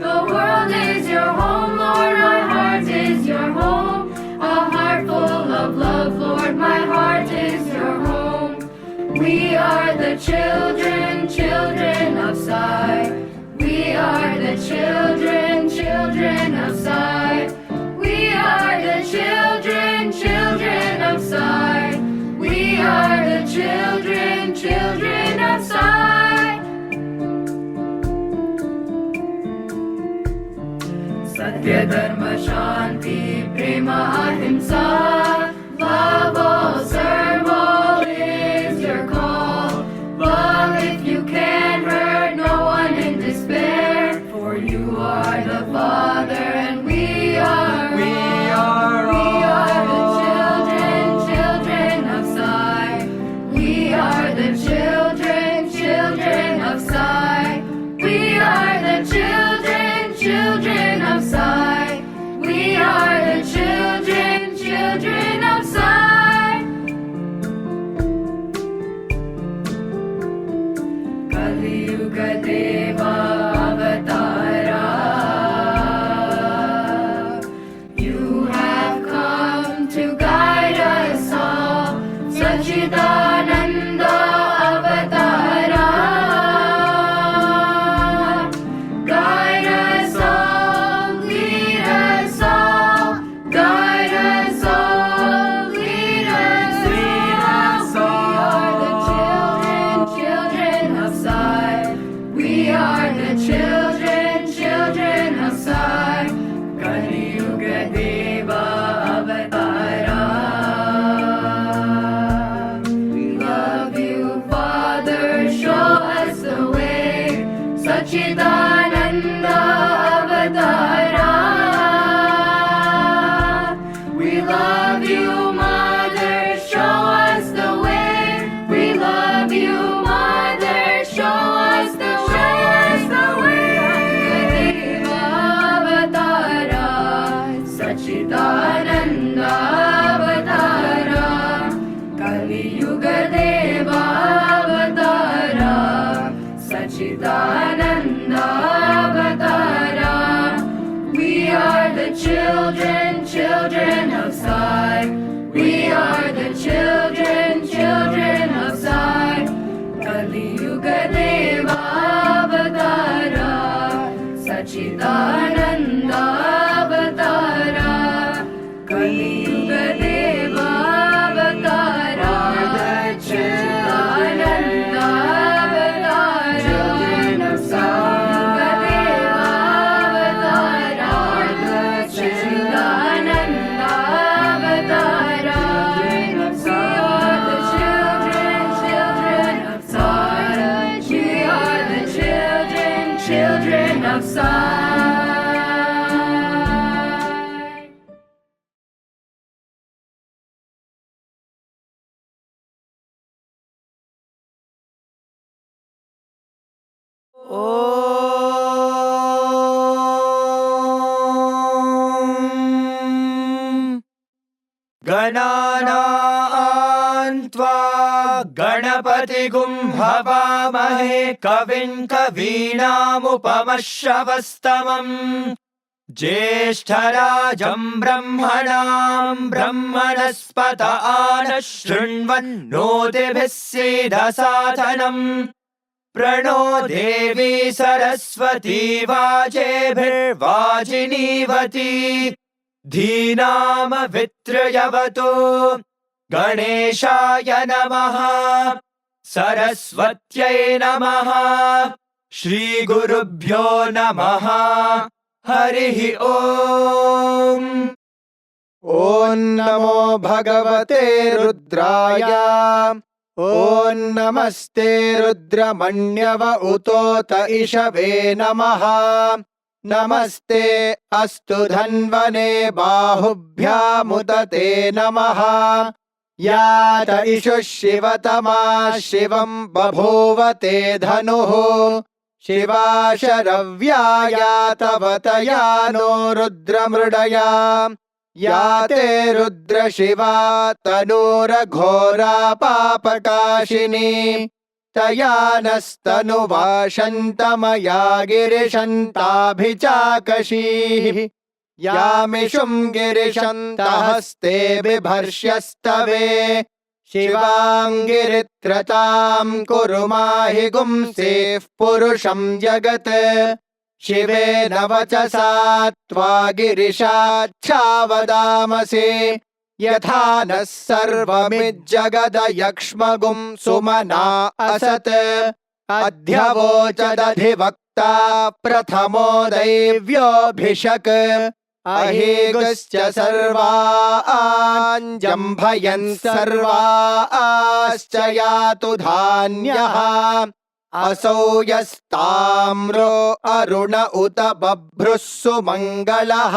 The world is your home, Lord, our heart is your home. A heart full of love, Lord, my heart is your home. We are the children, children of Sai. We are the children, children of Sai. We are the children, children of Sai. We are the children, children of Sai. Satya, Dharma, Shanti, Prema, Ahimsa. Love all, serve all is your call. Love if you can, hurt no one in despair. For you are the Father and we are the children, children of Sai. We are the children, children of Sai. We are the children, children of Sai. We are the children, children of Sai. Kali Yuga Deva Avatara. You have come to guide us all. Sachidananda Avatara. Guide us all, lead us all. Guide us all, lead us all. We are the children, children of Sai. We are the children, children of Sai. Kali Yuga Deva Avatara. We love you, Father, show us the way. Sachidananda Avatara. We love you, Mother, show us the way. We love you, Mother, show us the way. Deva Avatara, Sachidananda Avatara. Kali Yuga Deva Avatara, Sachidananda Avatara. We are the children, children of Sai. We are the children, children of Sai. Kali Yuga Deva Avatara, Sachidananda Avatara. Kali Yuga Deva Avatara, Sachidananda Avatara. Children of Sai. Sachidananda Avatara. We are the children, children of Sai. We are the children, children of Sai. गणानां त्वा गणपतिगुं हवामहे कविं कवीनामुपमश्रवस्तमम् ज्येष्ठराजं ब्रह्मणां ब्रह्मणस्पत आनः शृण्वन्नोतिभिः सीदसादनम् प्रणो देवी सरस्वती वाजेभिर्वाजिनीवती धीनामवित्रयवतु गणेशाय नमः सरस्वत्यै नमः श्रीगुरुभ्यो नमः हरिः ओम्। ॐ नमो भगवते रुद्राय। ॐ नमस्ते रुद्रमण्यव उतोत इषवे नमः। नमस्ते अस्तु धन्वने बाहुभ्यामुदते नमः। यात इषुः शिवतमा शिवं बभूवते धनुः। शिवा शरव्यायातवतया नो रुद्रमृडया। याते रुद्रशिवा तनूरघोरा पापकाशिनी। तया नस्तनुवाशन्तमया गिरिशन्ताभिचाकशीः यामिषुं गिरिशन्तहस्ते बिभर्ष्यस्तवे शिवाङ्गिरित्रतां कुरु माहि गुंसेः पुरुषं जगत् शिवेन वचसा त्वा गिरिशाच्छावदामसे यथा नः सर्वमिज्जगदयक्ष्मगुं सुमना असत् अध्यवोचदधिवक्ता प्रथमो दैव्योऽभिषक् अहेगश्च सर्वाञ्जम्भयन् सर्वाश्च यातु धान्यः असौ यस्ताम्रो अरुण उत बभ्रुः सुमङ्गलः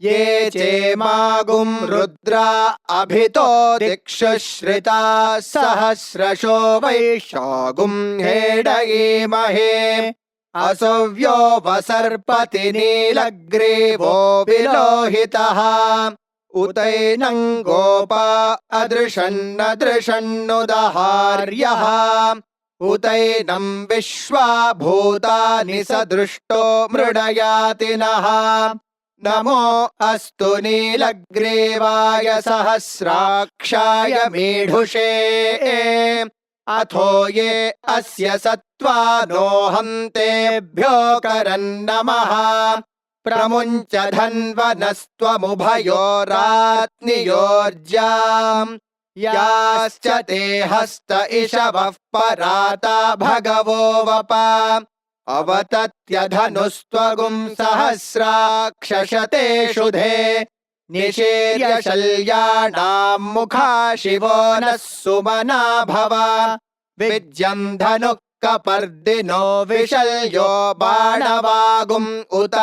ये चेमागुं रुद्रा अभितो दिक्षु श्रिता सहस्रशो वैशागुं हेडयेमहे असव्यो वसर्पति नीलग्रीवो विलोहितः उतैनं गोपा अदृशन्नदृशन्नुदहार्यः उतैनं विश्वा भूतानि सदृष्टो मृडयाति नः नमो अस्तु नीलग्रीवाय सहस्राक्षाय मीढुषे अथो ये अस्य सत्त्वानो हन्तेभ्यो करन्नमः प्रमुञ्च धन्वनस्त्वमुभयोरात्नियोर्जाम् याश्च ते हस्त इषवः पराता भगवो वप अवतत्यधनुस्त्वगुं सहस्राक्षशते शुधे निशीर्य शल्याणां मुखा शिवो नः सुमना भव विज्यं धनुः कपर्दिनो विशल्यो बाणवागुम् उत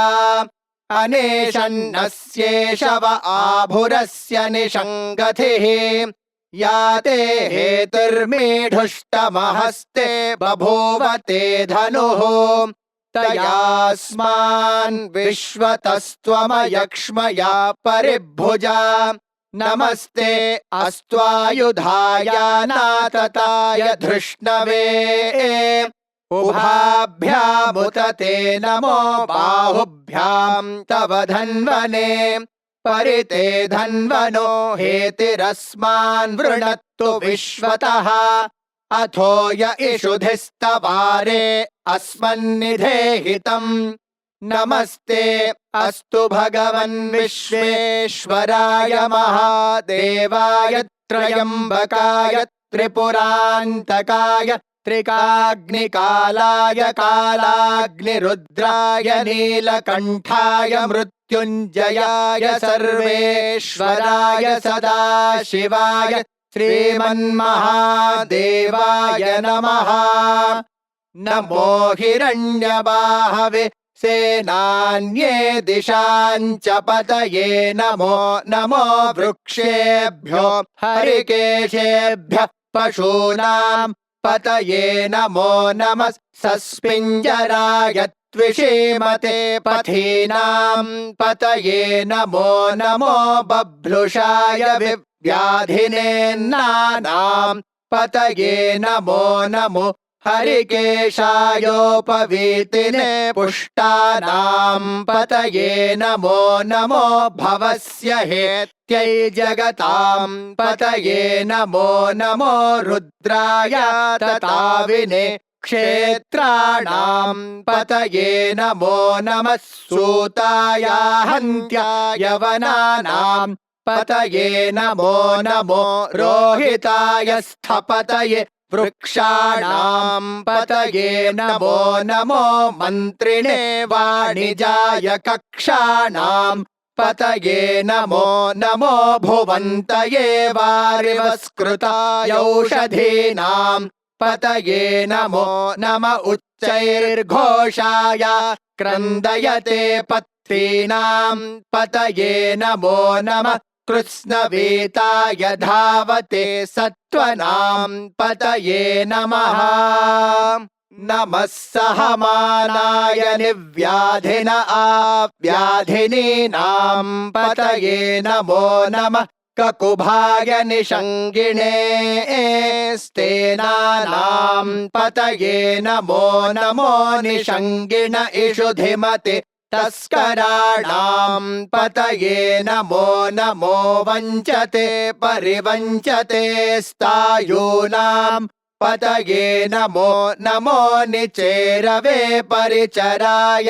अनेशन्नस्येषव आभुरस्य निषङ्गतिः याते हेतुर्मीढुष्टमहस्ते बभूव ते धनुः तयास्मान् विश्वतस्त्वमयक्ष्मया परिभुजा नमस्ते अस्त्वायुधाय नातताय धृष्णवे उभाभ्यामुत ते नमो बाहुभ्यां तव धन्वने परिते धन्वनो हेतिरस्मान् वृणत्तु विश्वतः अथो य इषुधिस्तवारे अस्मन्निधेहितम् नमस्ते अस्तु भगवन् विश्वेश्वराय महादेवाय त्रयम्बकाय त्रिपुरान्तकाय त्रिकाग्निकालाय कालाग्निरुद्राय नीलकण्ठाय मृत्युञ्जयाय सर्वेश्वराय सदाशिवाय श्रीमन्महादेवाय नमः नमो हिरण्यबाहवे सेनान्ये दिशाञ्च पतये नमो नमो वृक्षेभ्यो हरिकेशेभ्यः पशूनां पतये नमो नमः सस्मिञ्जराय त्विषीमते पथीनां पतये नमो नमो बभ्रुषाय व्याधिनेन्नानां पतये नमो नमो हरिकेशायोपवीतिने पुष्टानां पतये नमो नमो भवस्य हेत्यै जगतां पतये नमो नमो रुद्राय तताविने क्षेत्राणां पतये नमो नमः सूताय हन्त्याय वनानां पतये नमो नमो रोहिताय स्थपतये वृक्षाणां पतये नमो नमो मन्त्रिणे वाणिजाय कक्षाणां पतये नमो नमो भुवन्तये वारिवस्कृताय औषधीनां पतये नमो नम उच्चैर्घोषाय क्रन्दयते पत्रीणां पतये नमो नमः कृत्स्नवेताय धावते सत्त्वनां पतये नमः नमः सहमानाय निव्याधिन आव्याधिनीनां पतये नमो नमः ककुभाय निषङ्गिणे स्तेनानां पतये नमो नमो निषङ्गिण इषुधिमते तस्कराणां पतये नमो नमो वञ्चते परिवञ्चते स्तायूनां पतये नमो नमो निचेरवे परिचरायारण्यानां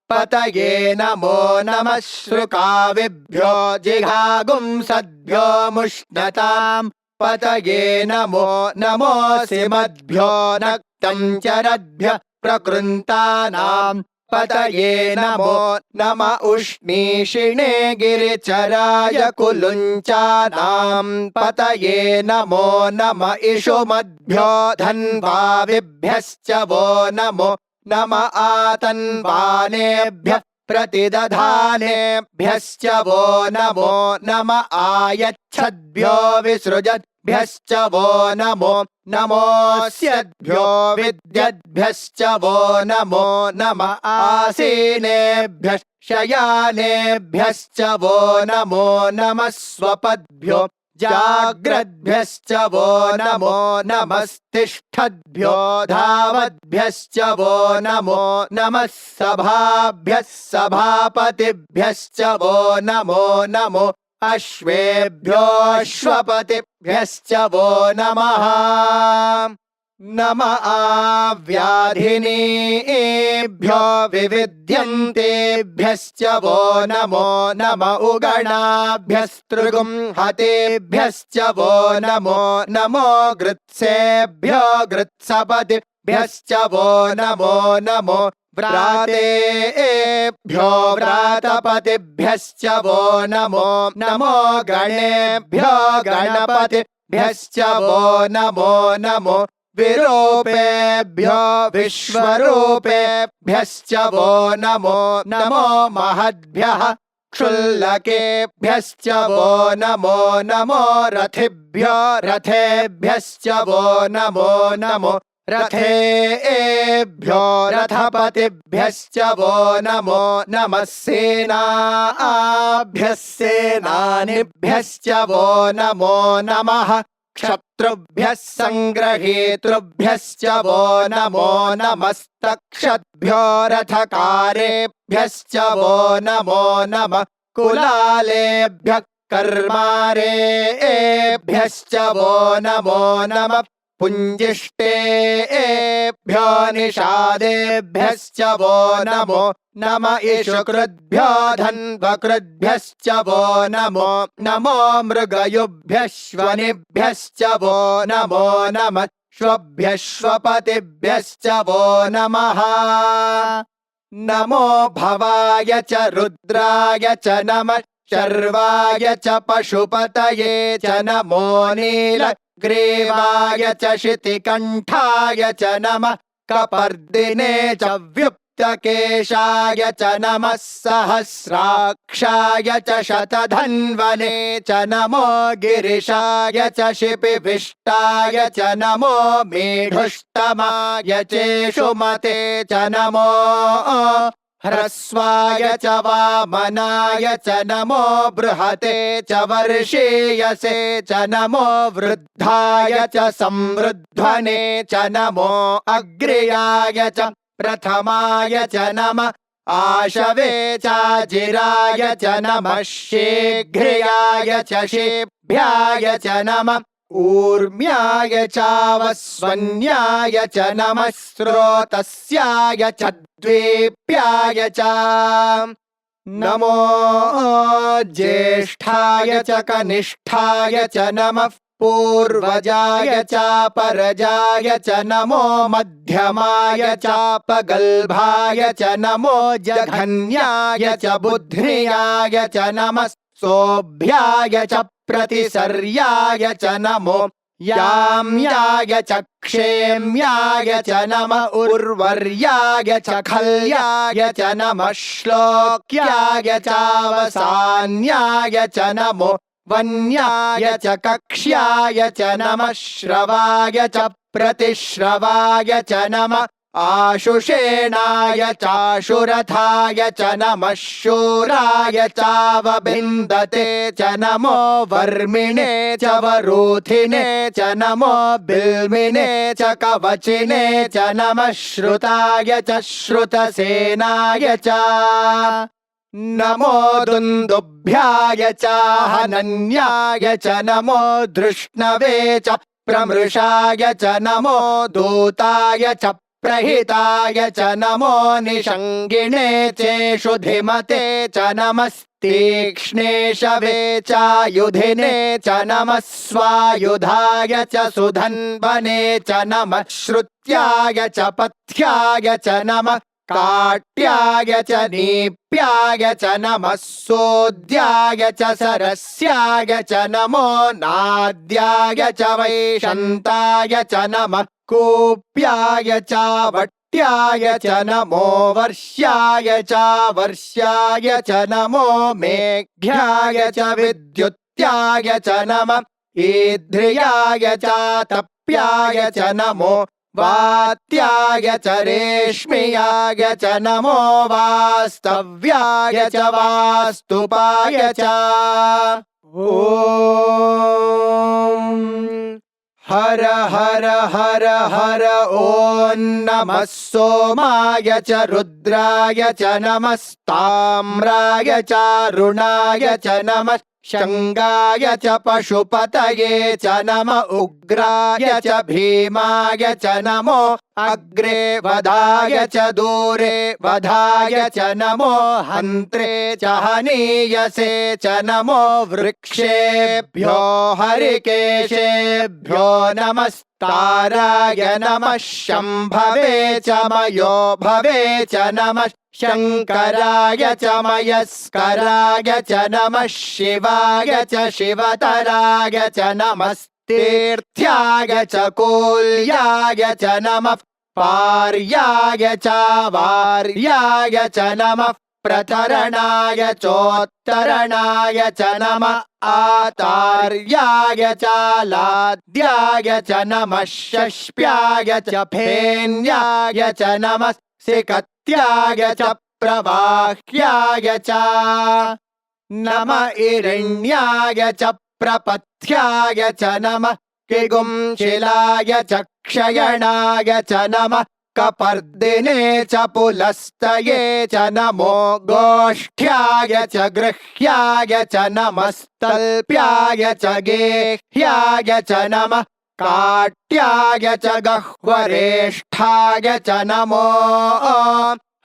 पतये नमो नमः श्रुकाविभ्यो जिघागुंसद्भ्यो मुष्णतां पतये नमो नमोऽसिमद्भ्यो नक्तं चरद्भ्यः प्रकृन्तानां पतये नमो नम उष्णीषिणे गिरिचराय कुलुञ्चानां पतये नमो नम इषुमद्भ्यो धन्वाविभ्यश्च वो नमो नम आतन्वानेभ्यः प्रतिदधानेभ्यश्च वो नमो नम आयच्छद्भ्यो विसृजद्भ्यश्च वो नमो नमोऽस्यद्भ्यो विद्यद्भ्यश्च वो नमो नम आसीनेभ्यः शयानेभ्यश्च वो नमो नमः स्वपद्भ्यो जाग्रद्भ्यश्च वो नमो नमस्तिष्ठद्भ्यो धावद्भ्यश्च वो नमो नमः सभाभ्यः सभापतिभ्यश्च वो नमो नमो अश्वेभ्योऽश्वपतिभ्यश्च वो नमः नम आव्याधिनीभ्यो विविध्यन्तेभ्यश्च वो नमो नम उगणाभ्यस्त्रिगुंहतेभ्यश्च वो नमो नमो गृत्सेभ्यो गृत्सपतिभ्यश्च वो नमो नमो व्रातेभ्यो व्रातपतिभ्यश्च वो नमो नमो गणेभ्यो गणपतिभ्यश्च वो नमो नमो विरूपेभ्यो विश्वरूपेभ्यश्च वो नमो नमो महद्भ्यः क्षुल्लकेभ्यश्च वो नमो नमो रथिभ्यो रथेभ्यश्च वो नमो नमो रथेभ्यो रथपतिभ्यश्च वो नमो नमः सेनाभ्यः सेनानिभ्यश्च वो नमो नमः क्षत्रुभ्यः सङ्ग्रहेतृभ्यश्च वो नमो नमस्तक्षद्भ्यो रथकारेभ्यश्च वो नमो नमः कुलालेभ्यः कर्मारेभ्यश्च वो नमो नमः पुञ्जिष्टेभ्यो निषादेभ्यश्च वो नमो नम इषुकृद्भ्यो धन्वकृद्भ्यश्च वो नमो नमो मृगयुभ्यश्वनिभ्यश्च वो नमो नमः श्वभ्यश्वपतिभ्यश्च वो नमः नमो भवाय च रुद्राय च नमः शर्वाय च पशुपतये च नमो नीलग्रीवाय च शितिकण्ठाय च नमः कपर्दिने च व्युप्तकेशाय च नमः सहस्राक्षाय च शतधन्वने च नमो गिरिशाय च शिपिविष्टाय च नमो मेढुष्टमाय चेषुमते च नमो ह्रस्वाय च वामनाय च नमो बृहते च वर्षीयसे च नमो वृद्धाय च संवृध्वने च नमो अग्र्याय च प्रथमाय च नमः आशवे चाजिराय च नमः शीघ्र्याय च शेभ्याय च नमः ऊर्म्याय चावस्वन्याय च नमः स्रोतस्याय च द्वीप्याय च नमो ज्येष्ठाय च कनिष्ठाय च नमः पूर्वजाय चापरजाय च नमो मध्यमाय चापगल्भाय च नमो जघन्याय च बुद्ध्याय च नमः सोऽभ्याय च प्रतिसर्याय च नमो याम्याय च क्षेम्याय च नमः उर्वर्याय च खल्याय च नमः श्लोक्याय चावसान्याय च नमो वन्याय च कक्ष्याय च नमः श्रवाय च प्रतिश्रवाय च नमः आशुषेणाय चाशुरथाय च नमः शूराय चावबिन्दते च नमो वर्मिणे च वरूथिने च नमो बिल्मिने च कवचिने च नमः श्रुताय च श्रुतसेनाय च नमो दुन्दुभ्याय च हनन्याय च नमो धृष्णवे च प्रमृषाय च नमो दूताय च प्रहिताय च नमो निषङ्गिणे चेषुधिमते च नमस्तीक्ष्णेशवे चायुधिने च नमः स्वायुधाय च सुधन्वने च नमः श्रुत्याय च पथ्याय च नमः काट्याय च नीप्याय च नमः सोद्याय च सरस्याय च नमो नाद्याय च वैशन्ताय च नमः कूप्याय च वट्याय च नमो वर्ष्याय च वर्ष्याय च नमो मेघ्याय च विद्युत्याय च नमः ईध्र्याय च तप्याय च नमो वात्याय च रेश्म्याय च नमो वास्तव्याय च वास्तुपाय च ॐ हर हर हर हर ॐ नमः सोमाय च रुद्राय च नमस्ताम्राय च रुणाय च नमः शङ्गाय च पशुपतये च नम उग्राय च भीमाय च नमो अग्रे वधाय च दूरे वधाय च नमो हन्त्रे च हनीयसे च नमो वृक्षेभ्यो हरिकेशेभ्यो नमस्ताराय नमः शम्भवे च मयो भवे च नमः शङ्कराय च मयस्कराय च नमः शिवाय च शिवतराय च नमस्तीर्थ्याय च कूल्याय च नमः पार्याय च वार्याय च नमः प्रतरणाय चोत्तरणाय च नमः आतार्याय च लाद्याय च नमः शष्प्याय च फेन्याय च नमः सिकत्याय च प्रवाह्याय च नम इरण्याय च प्रपथ्याय च नमः किगुंशिलाय च क्षयणाय च नमः कपर्दिने च पुलस्तये च नमो गोष्ठ्याय च गृह्याय च नमस्तल्प्याय च गेह्याय च नमः काट्याय च गह्वरेष्ठाय च नमो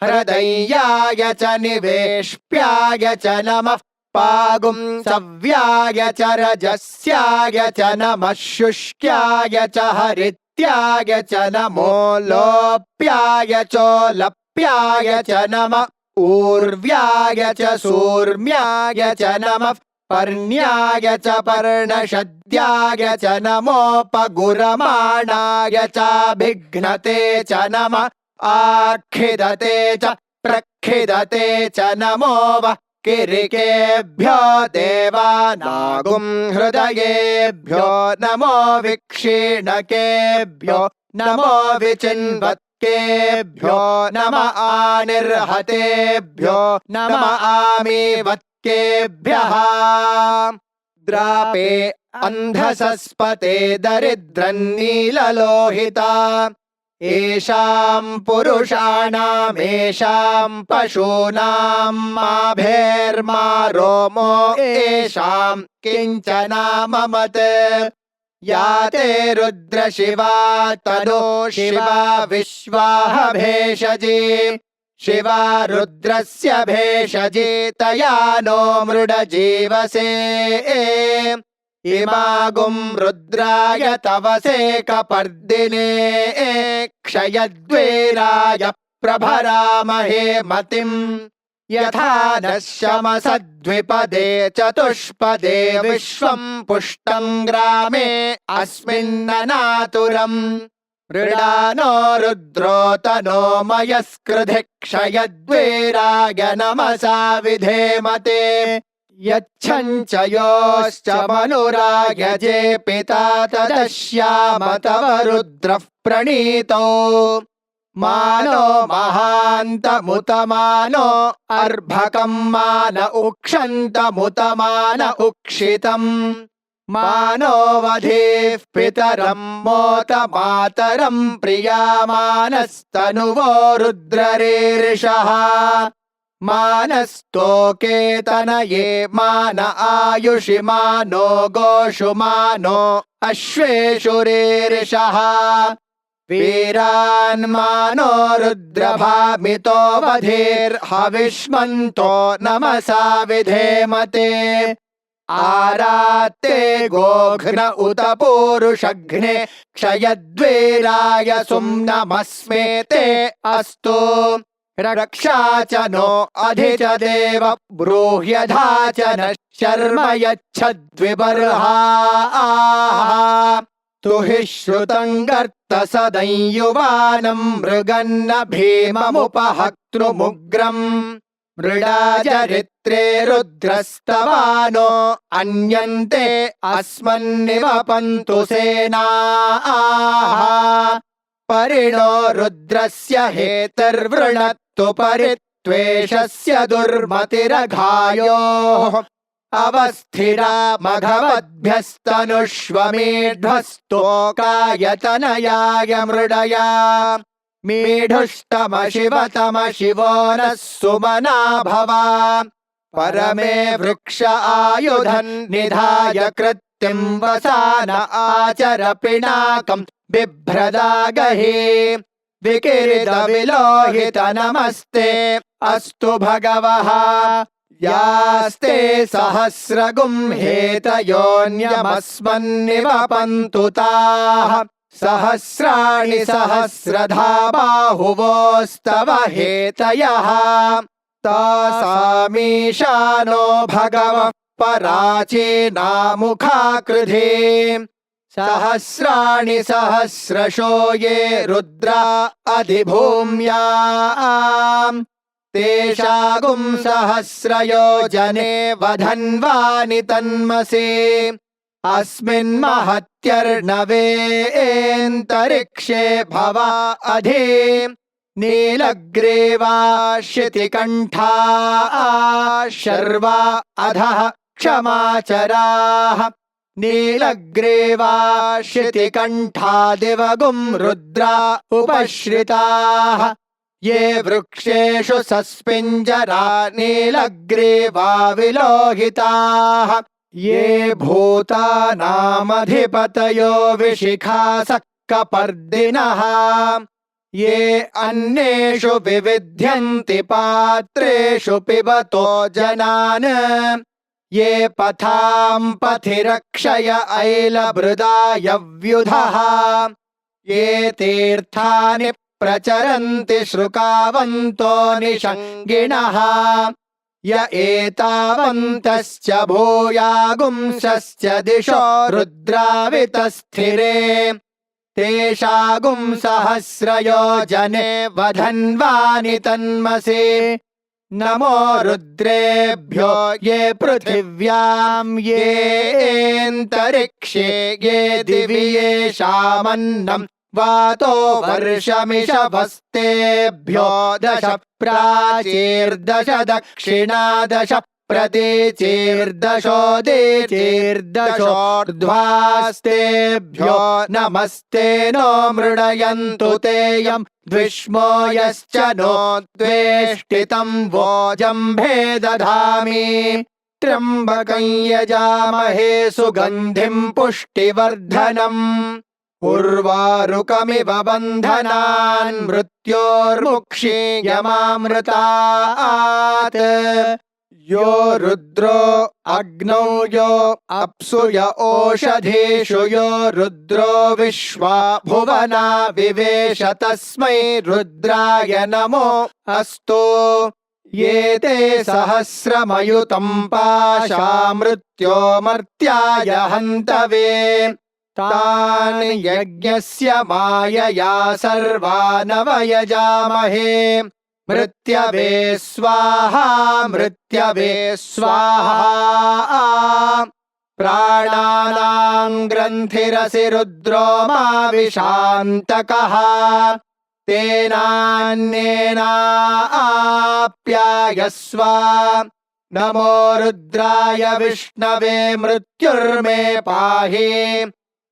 हृदयाय च निवेश्प्याय च नमः पागुंसव्याय च रजस्याय च नमः शुष्क्याय च हरित्याय च नमो लोप्याय चोलप्याय च नमः ऊर्व्याय च सूर्म्याय च नमः पर्ण्याय च पर्णशद्याय च नमोपगुरमाणाय च भिघ्नते च नमः आखिदते च प्रखिदते च नमो वः किरिकेभ्यो देवानागुं हृदयेभ्यो नमो विक्षीणकेभ्यो नमो विचिन्वत्केभ्यो नम आनिर्हतेभ्यो नम आमीवत्केभ्यः द्रापे अन्धसस्पते दरिद्रन्नीललोहिता येषां पुरुषाणामेषां पशूनां माभेर्मा रोमो येषां किञ्चनाममत् या ते रुद्रशिवा तनो शिवा विश्वाह भेषजी शिवा रुद्रस्य भेषजी तया नो मृडजीवसे इमागुं रुद्राय तवसे कपर्दिने क्षयद्वेराय प्रभरामहे मतिम् यथा नः शमसद्विपदे चतुष्पदे विश्वं पुष्टं ग्रामे अस्मिन्ननातुरम् मृडानो रुद्रो तनो मयस्कृधि क्षयद्वेराय नमसा विधेमते यच्छञ्च योश्च मनुरायजे पिता तदश्याम तव रुद्रः प्रणीतो मानो महान्तमुतमानो अर्भकं मान उक्षन्तमुतमान उक्षितम् मानो वधेः पितरं मोत मातरं प्रियामानस्तनुवो रुद्ररीरिषः मानस्तोकेतनये मान आयुषि मानो गोषु मानो अश्वेषु रीरिषः वीरान्मानो रुद्रभामितो वधेर्हविष्मन्तो नमसा विधेमते आरात्ते गोघ्न उत पूरुषघ्ने क्षयद्वीराय सुम्नमस्मे ते अस्तु रक्षा च नो अधि च देव ब्रूह्यधा च न शर्म यच्छद्विबर्हाः तुहि श्रुतं गर्तसदंयुवानं मृगन्न भीममुपहक्तृमुग्रम् मृडाचरित्रे रुद्रस्तवानो अन्यन्ते अस्मन्निवपन्तु सेनाः परिणो रुद्रस्य हेतर्वृणत्तु परित्वेषस्य दुर्मतिरघायोः अवस्थिरा मघवद्भ्यस्तनुष्वमेढ्वस्तोकायतनयाय मृडया मेढुष्टमशिवतमशिवो नः सुमना भवा परमे वृक्ष आयुधन् निधाय कृत्तिं वसान आचर पिनाकं बिभ्रदागहि विकिरितविलोहित नमस्ते अस्तु भगवः यास्ते सहस्रगुं हेतयोऽन्यमस्मन्निवपन्तु ताः सहस्राणि सहस्रधा बाहुवोस्तव हेतयः तासामीशानो भगवः पराचीनामुखाकृधे सहस्राणि सहस्रशो ये रुद्रा अधिभूम्याम् तेषागुं सहस्रयोजने वधन्वानि तन्मसे अस्मिन्महत्यर्णवेऽन्तरिक्षे भवा अधि नीलग्रीवा शितिकण्ठा शर्वा अधः क्षमाचराः नीलग्रीवा शितिकण्ठा दिवगुं रुद्रा उपश्रिताः ये वृक्षेषु सस्पिञ्जरा नीलग्रीवा विलोहिताः ये भूतानामधिपतयो विशिखासः कपर्दिनः ये अन्येषु विविध्यन्ति पात्रेषु पिबतो जनान् ये पथां पथि रक्षय ऐलभृदायव्युधः ये तीर्थानि प्रचरन्ति श्रुकावन्तो निषङ्गिणः य एतावन्तश्च भूयागुंसश्च दिशो रुद्रावितस्थिरे तेषागुं सहस्रयोजने वधन्वानि तन्मसे नमो रुद्रेभ्यो ये पृथिव्यां येऽन्तरिक्षे ये दिवि येषामन्नं वातो वर्षमिषभस्तेभ्यो दश प्राचीर्दश दक्षिणादश प्रतीचीर्दशोदीचीर्दशोर्ध्वास्तेभ्यो नमस्ते नो मृडयन्तु तेयं द्विष्मो यश्च नो द्वेष्टितं वोजम्भे दधामि त्र्यम्बकं यजामहे सुगन्धिं पुष्टिवर्धनम् उर्वारुकमिव बन्धनान् मृत्योर्मुक्षीयमामृतात् यो रुद्रो अग्नौ यो अप्सु य ओषधीषु यो रुद्रो विश्वा भुवना विवेश तस्मै रुद्राय नमो अस्तु ये ते सहस्रमयुतं पाशा मृत्योमर्त्याय हन्तवे तान् यज्ञस्य मायया सर्वानवयजामहे मृत्यवे स्वाहा मृत्यवे स्वाहा प्राणानां ग्रन्थिरसि रुद्रो मा विशान्तकः तेनान्येनाप्यायस्व नमो रुद्राय विष्णवे मृत्युर्मे पाहि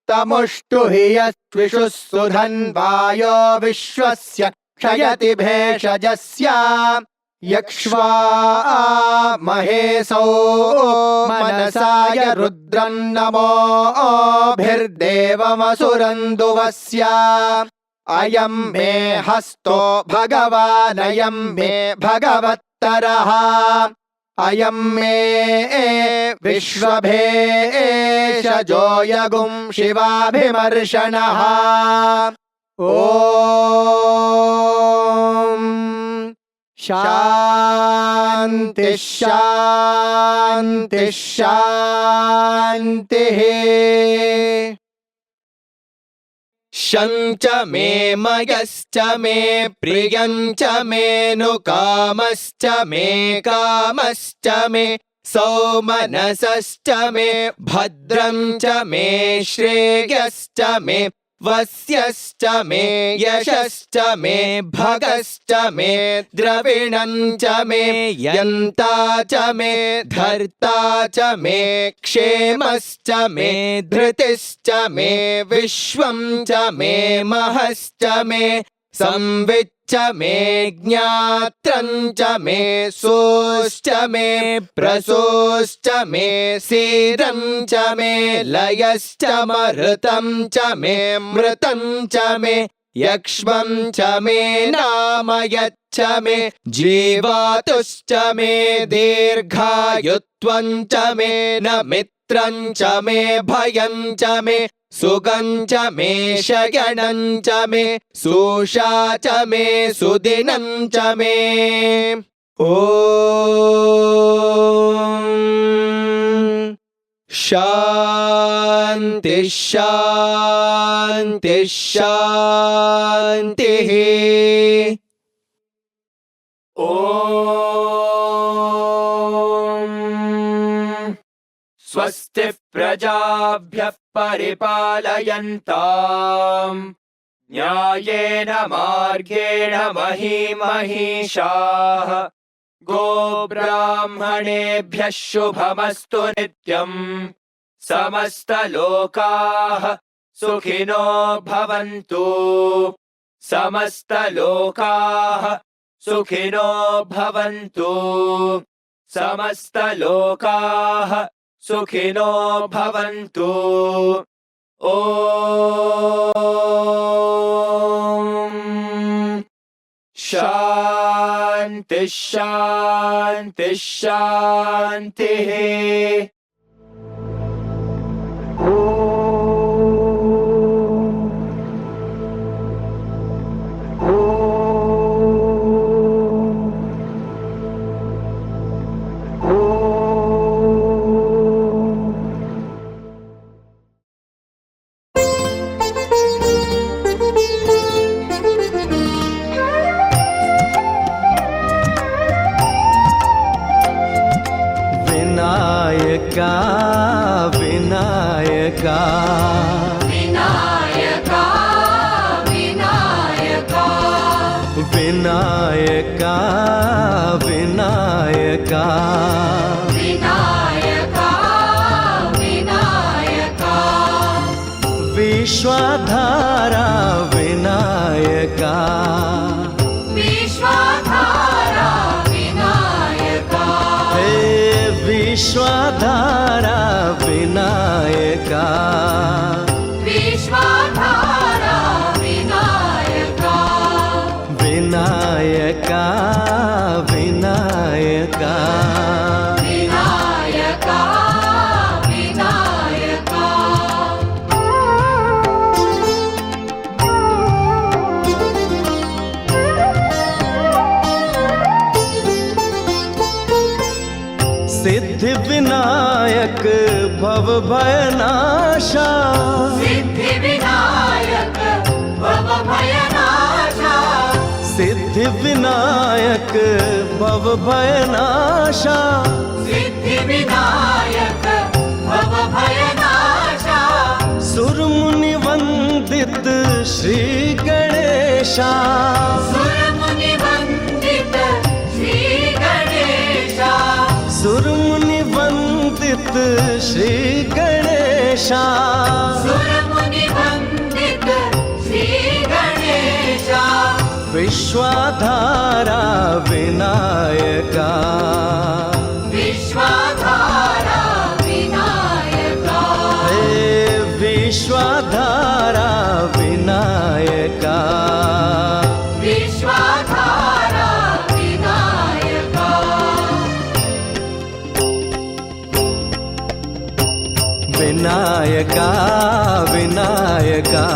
तमुष्टुहि यस्विषुः सुधन्वायो विश्वस्य क्षयति भेषजस्य यक्ष्वा महेशो मनसाय रुद्रं नमोभिर्देवमसुरन्दुवस्य अयं मे हस्तो भगवानयं मे भगवत्तरः अयं मे विश्वभेषजो यगुं शिवाभिमर्शनः ॐ शान्ति शान्ति शान्तिः शञ्च मे मयश्च मे प्रियञ्च मेऽनुकामश्च मे कामश्च मे सौमनसश्च मे भद्रं च मे श्रेयश्च मे वस्यश्च मे यशश्च मे भगश्च मे द्रविणं च मे यन्ता च मे धर्ता च मे क्षेमश्च मे धृतिश्च मे विश्वं च मे महश्च मे संविच्च मे ज्ञात्रं च मे सोश्च मे प्रसोश्च मे सीरं च मे लयश्च मरुतं च मे मृतं च मे यक्ष्मं च मे नामयच्च मे जीवातुश्च मे दीर्घायुत्वं च मे न मित्रं च मे भयं च मे सुगं च मे शयनं च मे सुषा च मे सुदिनं च मे ॐ शान्ति शान्ति शान्तिः ॐ स्वस्ति प्रजाभ्यः परिपालयन्ताम् न्यायेन मार्गेण महीमहीषाः गोब्राह्मणेभ्यः शुभमस्तु नित्यम् समस्तलोकाः सुखिनो भवन्तु समस्तलोकाः सुखिनो भवन्तु समस्तलोकाः सुखिनो भवन्तु ॐ शान्ति शान्ति शान्तिः विनायका विनायका विनायका विनायका विनायका विनायका विनायका विनायका विश्वाधारा विनायका विश्वाधारा विनायका हे विश्वाधारा विनायका विश्वाधारा विनायका विनायका विनायका विनायका विनायका सिद्धि विनायक भव भयनाशा सिद्धि विनायक भव भयनाशा सिद्धि विनायक भव भयनाशा सिद्धि विनायक भव भयनाशा सुर मुनि वंदित श्री गणेशा, सुर मुनि वंदित श्री गणेशा, सुर मुनि वंदित श्री गणेशा, सुर मुनि वंदित श्री गणेशा, विश्वाधारा विनायका, विश्वाधारा विनायका, हे विश्वाधारा विनायका, विश्वाधारा विनायका, विनायका विनायका,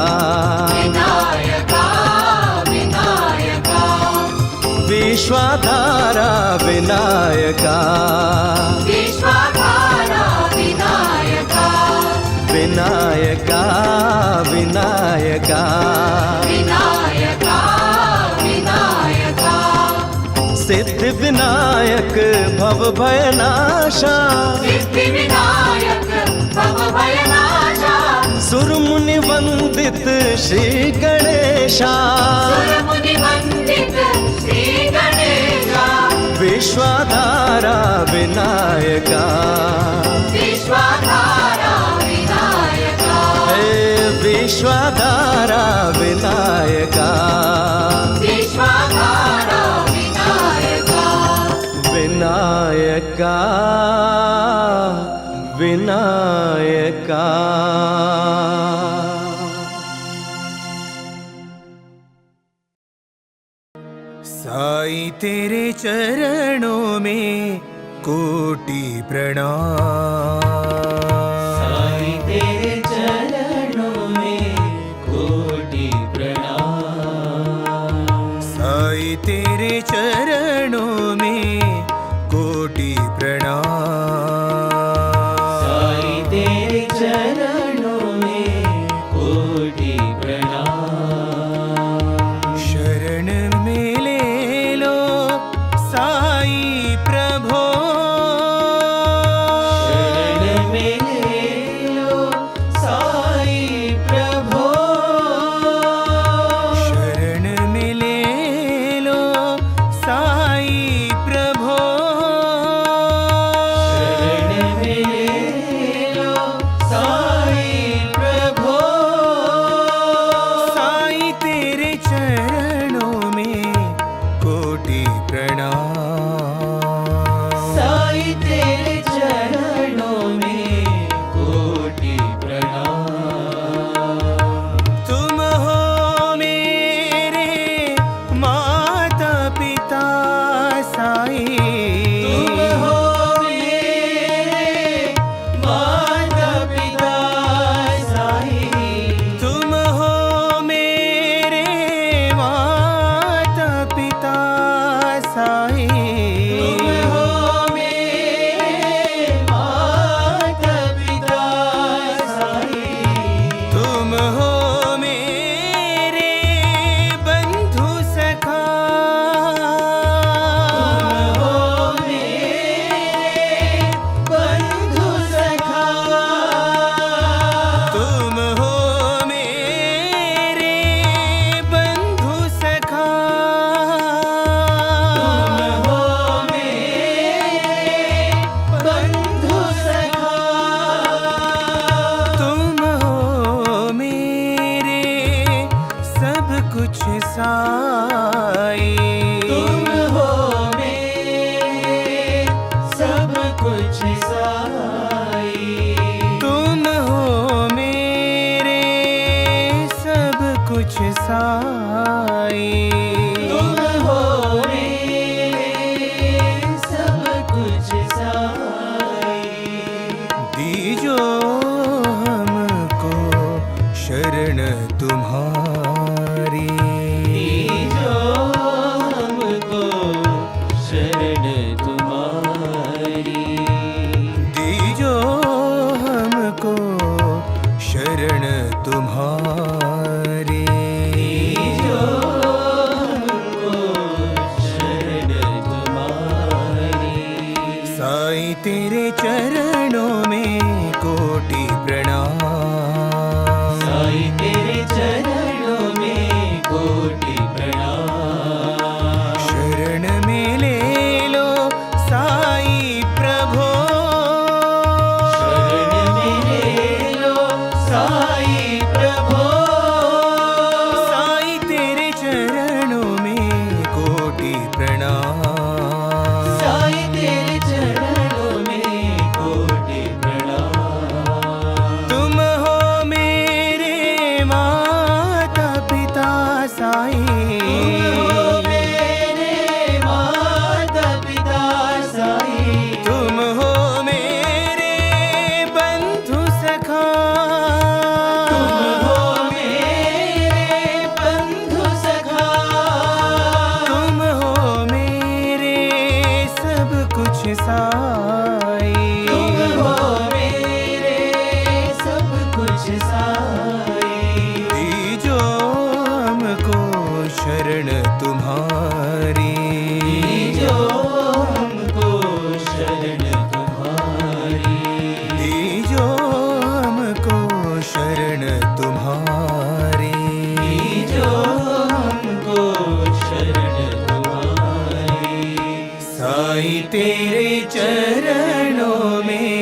विनायका विनायका, विश्वाधारा विनायका, विश्वाधारा विनायका, विनायका विनायका, विनायका विनायका, सिद्धि विनायक भव भयनाशा, सिद्धि विनायक भव भयनाशा, सुर मुनि वंदित श्री गणेशा, सुर मुनि वंदित श्री गणेशा, विश्वाधारा विनायका, विश्वाधारा विनायका, हे विश्वाधारा विनायका, विश्वाधारा विनायका, विनायका विनायका। साईं तेरे चरणों में कोटि प्रणाम, साईं तेरे चरणों में कोटि प्रणाम, साईं तेरे चरणों में कोटि प्रणाम, साईं तेरे चरणों में कोटि प्रणाम, शरण में ले लो साईं प्रभो, शरण में ले लो साईं प्रभो, शरण में ले लो साईं प्रभो, शरण में ले लो साईं प्रभो, साईं तेरे चरणों में कोटि प्रणाम, साईं तेरे चरणों में कोटि प्रणाम, तुम हो मेरे माता पिता साईं, तुम हो मेरे माता पिता साईं, तुम हो मेरे माता पिता साईं, तुम हो मेरे माता पिता साईं, तुम हो मेरे बंधु सखा, तुम हो मेरे बंधु सखा, तुम हो मेरे बंधु सखा, तुम हो मेरे बंधु सखा, तुम हो मेरे सब कुछ साईं, तुम हो मेरे सब कुछ साईं, तुम हो मेरे सब कुछ साईं, तुम हो मेरे सब कुछ साईं, दीजो हमको शरण तुम्हारी, दीजो हमको शरण तुम्हारी, दीजो हमको शरण तुम्हारी, दीजो हमको शरण तुम्हारी, साईं तेरे चरणों में कोटि प्रणाम, साई। तुम हो मेरे सब कुछ साई। दीजो हमको शरण तुम्हारी। दीजो हमको शरण तुम्हारी। दीजो हमको शरण तुम्हारी। दीजो हमको शरण तुम्हारी। साईं तेरे चरणों में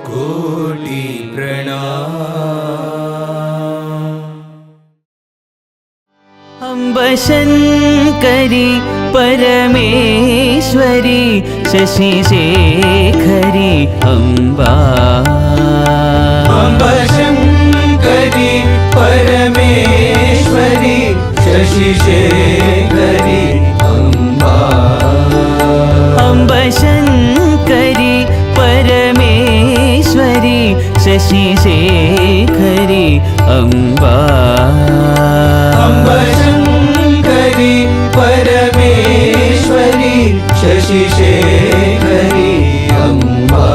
कोटि प्रणाम। अम्ब शंकरी परमेश्वरी शशि शेखरी अम्बा। अम्ब शंकरी परमेश्वरी शशि शेखरी अम्बा। अम्ब शंकरी परमेश्वरी शशि शेखरी अम्बा। अम्ब शंकरी परमेश्वरी शशि शेखरी अम्बा।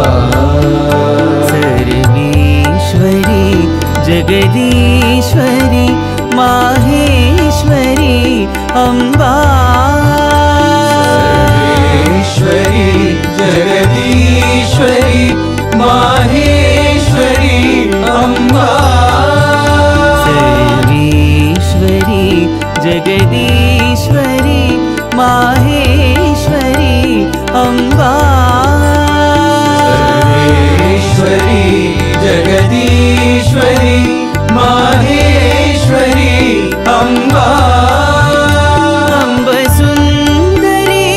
सर्वेश्वरी जगदीश्वरी माहेश्वरी अम्बा। सर्वेश्वरी जगदीश्वरी माहेश्वरी अम्बा। सर्वेश्वरी जगदीश्वरी माहेश्वरी अम्बा। सर्वेश्वरी जगदीश्वरी माहेश्वरी अम्बा। अम्ब सुन्दरी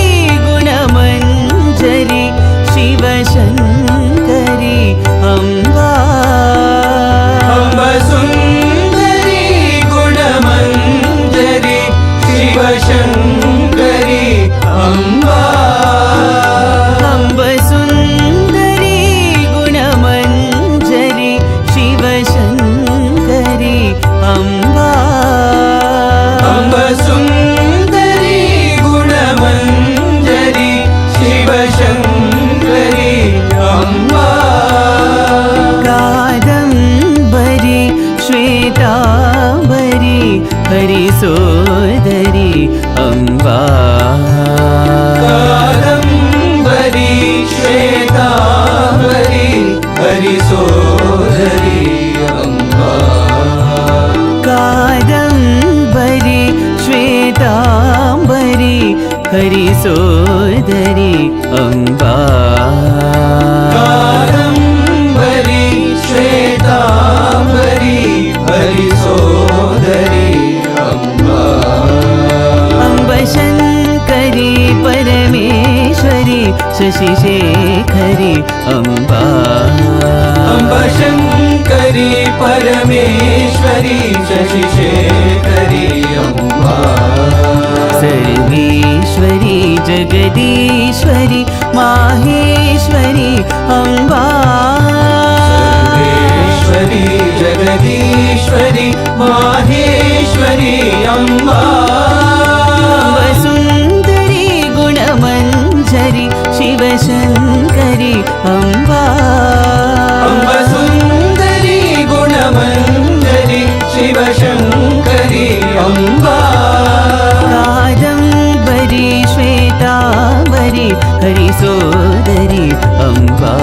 गुणमञ्जरी शिवशङ्करी अम्बा। अम्ब सुन्दरी गुणमञ्जरी शिवशङ्करी अम्बा। अम्ब सुन्दरी गुणमञ्जरी शिवशङ्करी अम्बा। अम्ब सुन्दरी गुणमञ्जरी शिवशङ्करी अम्बा। कादम्बरी श्वेताम्बरी हरिसोदरी अम्बा। कादम्बरी श्वेताम्बरी हरिसोदरी अम्बा। कादम्बरी श्वेताम्बरी हरिसोदरी अम्बा। कादम्बरी श्वेताम्बरी हरिसोदरी अम्बा। अम्ब शङ्करी परमेश्वरी शशि शेखरी अम्बा। अम्ब शङ्करी परमेश्वरी शशि शेखरी अम्बा। सर्वेश्वरी जगदीश्वरी माहेश्वरी अम्बा। सर्वेश्वरी जगदीश्वरी माहेश्वरी अम्बा। अम्ब सुन्दरी गुणमञ्जरी शिवशङ्करी अम्बा। अम्ब सुन्दरी गुणमञ्जरी शिवशङ्करी अम्बा। कादम्बरी श्वेताम्बरी हरिसोदरी अम्बा।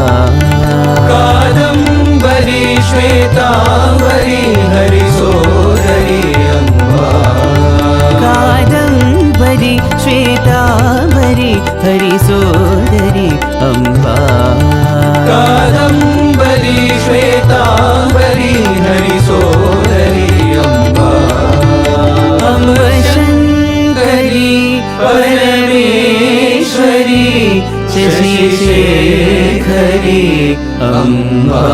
कादम्बरी श्वेताम्बरी हरिसोदरी अम्बा। कादम्बरी श्वेताम्बरी हरिसोदरी अम्बा। कादम्बरी श्वेताम्बरी हरिसोदरी अम्बा। अम्ब शङ्करी परमेश्वरी शशि शेखरी अम्बा।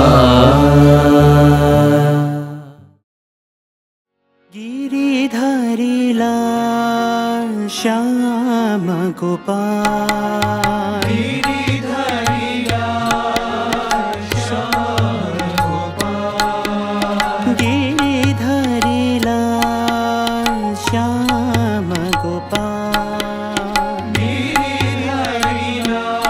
गिरिधारी लाल श्याम गोपाल। गिरिधारी लाल श्याम गोपाल। गिरिधारी लाल श्याम गोपाल। गिरिधारी लाल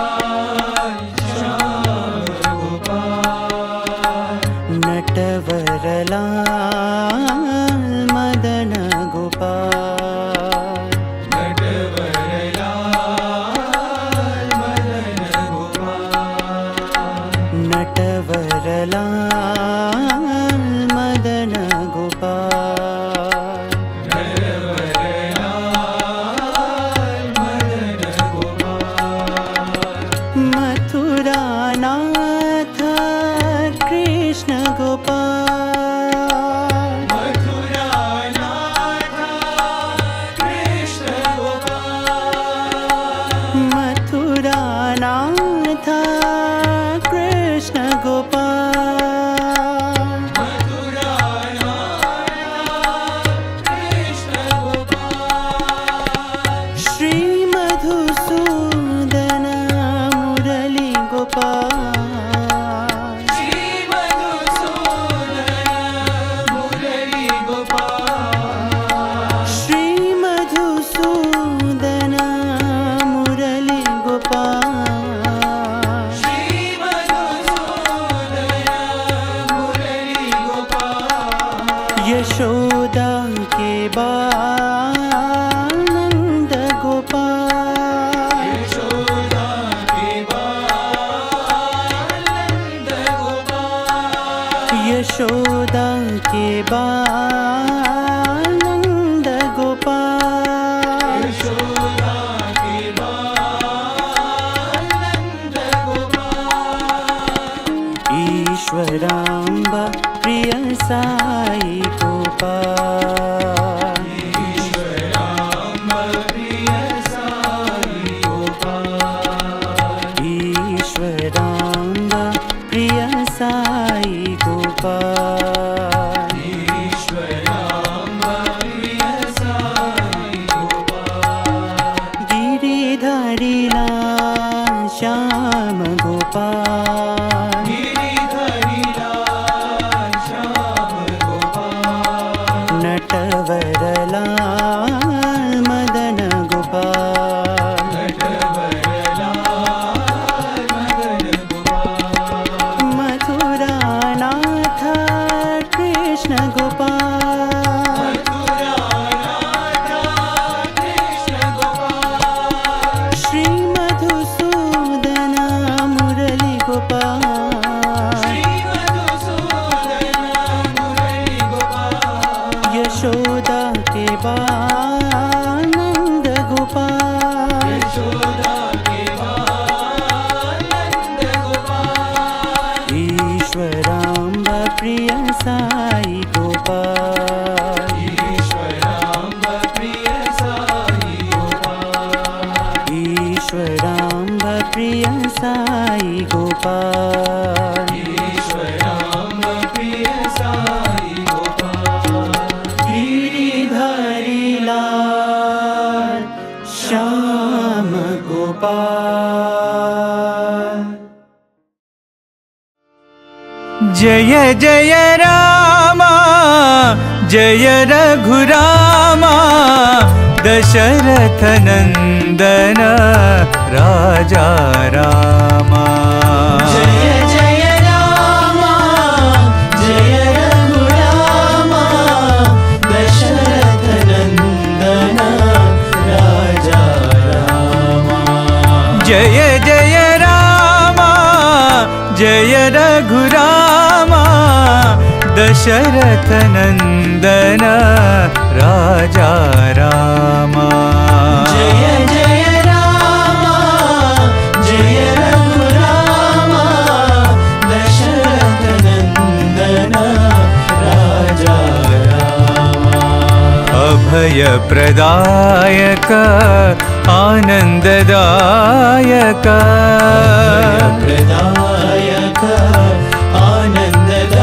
गोपाल गिरिधरी लाल श्याम गोपाल नटवरलाल मदन गोपाल नटवरलाल मदन गोपाल मथुरानाथ कृष्ण गोपाल मथुरानाथ कृष्ण गोपाल श्री मधुसूदन मुरली गोपाल श्री मधुसूदन मुरली गोपाल यशोदा के बानंद गोपाल यशोदा के बाल नंद गोपाल ईश्वराम्ब प्रिय साई गोपाल ईश्वराम्ब प्रिय साई गोपाल ईश्वराम्ब प्रिय साई गोपाल ईश्वराम्ब प्रिय साई गोपाल गिरिधारी लाल श्याम गोपाल जय जय रामा जय रघुरामा दशरथ नंदन राजा रामा जय जय रामा जय रघुरामा दशरथ नंदन राजा रामा जय जय रामा जय रघुरामा दशरथ नंदन राजा रामा जय जय रामा जय रघुरामा दशरथ नंदन राजा रामा अभय प्रदायक आनंददायक प्रदायक आनंददायक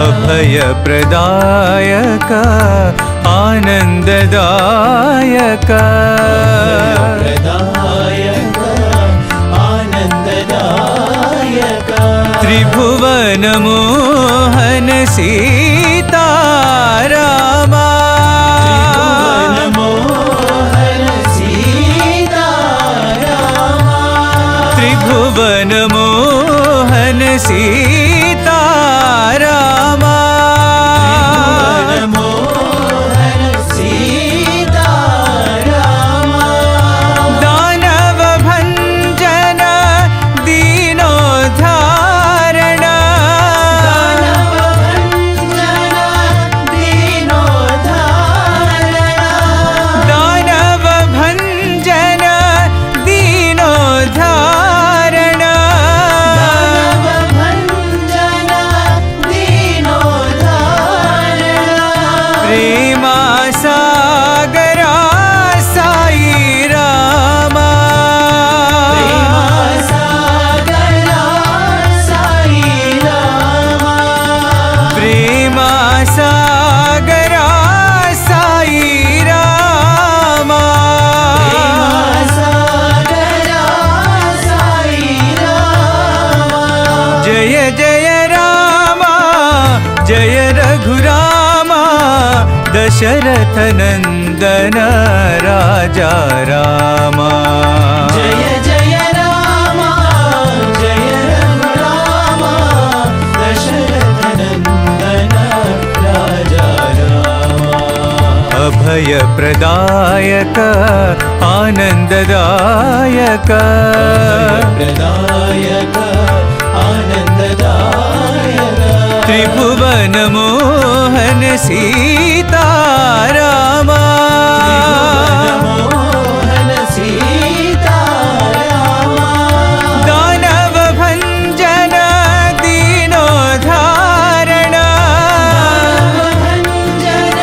अभय प्रदायक आनंददायक प्रदायक आनंददायक त्रिभुवन मोहन सीतारामा मोहन सीतारामा त्रिभुवन मोहन सीतारामा मोहन सीतारामा दानव भंजन दीनोद्धारण दानव भंजन दीनोद्धारण प्रेमा सागरा साई रामा प्रेमा सागरा साई रामा जय जय रामा जय रघुरामा दशरथ नंदन राजा रामा जय जय रामा जय रघुरामा दशरथ नंदन राजा रामा अभय प्रदायक आनंददायक प्रदायक आनंददायक त्रिभुवन मोहन सीतारामा मोहन सीतारामा दानव भंजन दीनोद्धारण भंजन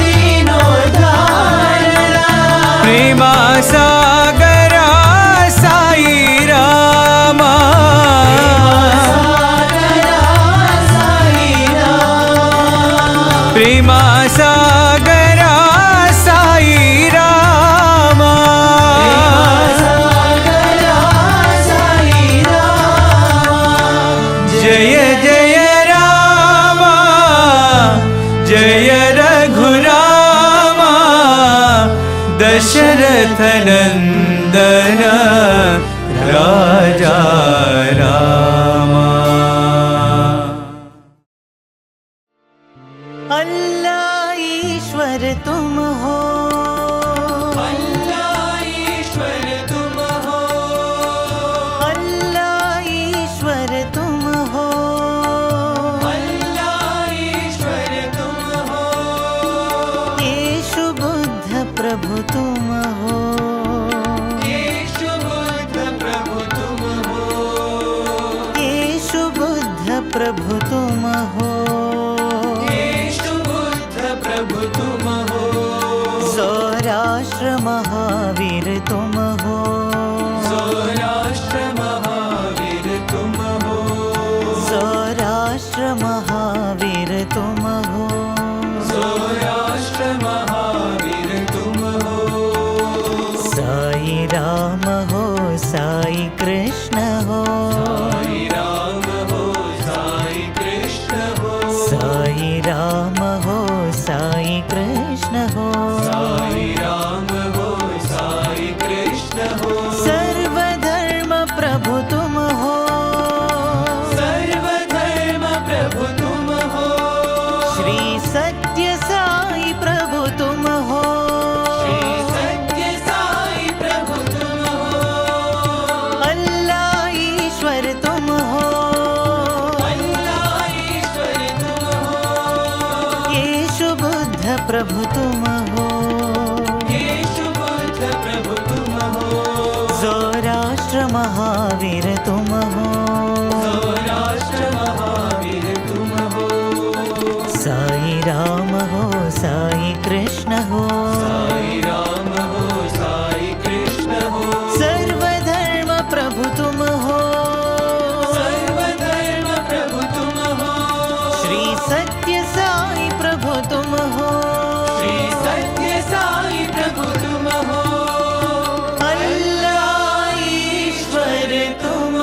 दीनोद्धारण प्रेमा सागरा साई रामा प्रेमा सागरा दशरथ नंदन राजा रामा। अल्लाह ईश्वर तुम हो, अल्लाह ईश्वर तुम हो, अल्लाह ईश्वर तुम हो, अल्लाह ईश्वर तुम हो। येशु बुद्ध प्रभु तुम हो, येशु बुद्ध प्रभु तुम हो, येशु बुद्ध प्रभु तुम हो, येशु बुद्ध प्रभु तुम हो। सौराष्ट्र महावीर तुम हो, सौराष्ट्र महावीर तुम हो, सौराष्ट्र महावीर तुम हो, सौराष्ट्र महावीर तुम हो। साई राम हो, साई कृष्ण हो, साई राम हो, साई कृष्ण हो, साई राम हो, साई कृष्ण हो, साई राम हो, साई कृष्ण हो। सर्वधर्म प्रभु तुम हो, सर्वधर्म प्रभु तुम हो, श्री सत्य साई प्रभु तुम हो, श्री सत्य साई प्रभु तुम हो, अल्लाह ईश्वर तुम हो, अल्लाह ईश्वर तुम हो, येशु बुद्ध प्रभु तुम हो, येशु बुद्ध प्रभु तुम हो, सौराष्ट्र महावीर तुम हो, सौराष्ट्र महावीर तुम हो, साई राम हो, साई कृष्ण हो, साई राम हो, साई कृष्ण हो, सर्वधर्म प्रभु तुम हो, सर्वधर्म प्रभु तुम हो, श्री सत्य साई प्रभु तुम हो, श्री सत्य साई प्रभु तुम हो, अल्लाह ईश्वर तुम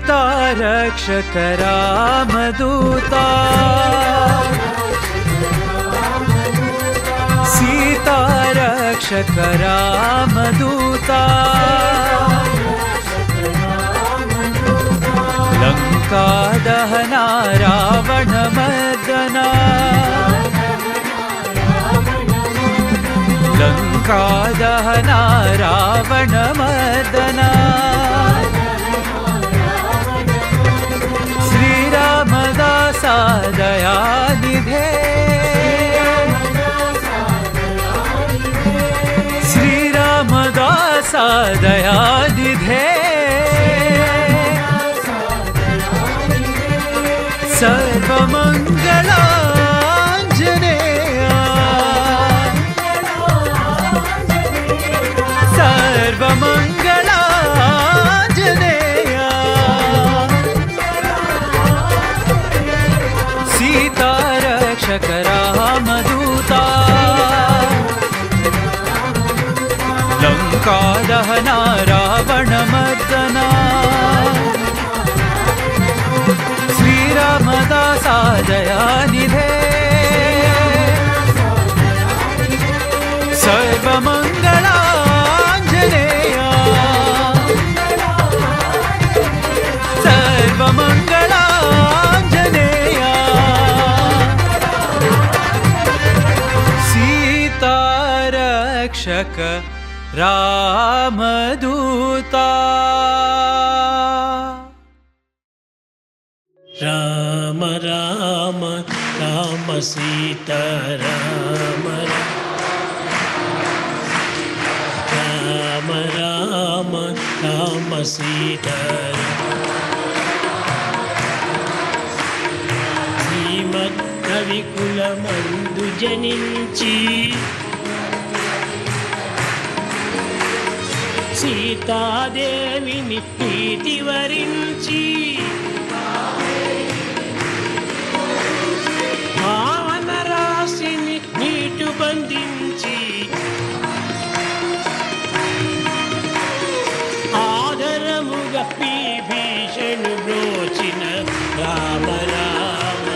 सीता रक्षक रामदूता सीता रक्षक रामदूता लंका दहना रावण मर्दना लंका दहना रावण मर्दना श्रीरामदासा दयानिधे श्रीरामदासा दयानिधे सर्वमङ्गलाञ्जनेया सर्वमङ्गलाञ्जनेया सीता रक्षक रामदूता लंका दहना रावण मर्दना श्रीरामदासा दयानिधे सर्वमङ्गलाञ्जनेया सर्वमङ्गलाञ्जनेया सीता रक्षक रामदूता राम राम राम सीता राम राम राम राम सीता శ్రీమద్ కవికులమందు జనించి సీతాదేవిని ప్రీతి వరించి భావన రాశిని నీటు బంధించి ఆదరముగా విభీషణు బ్రోచిన రామ రామ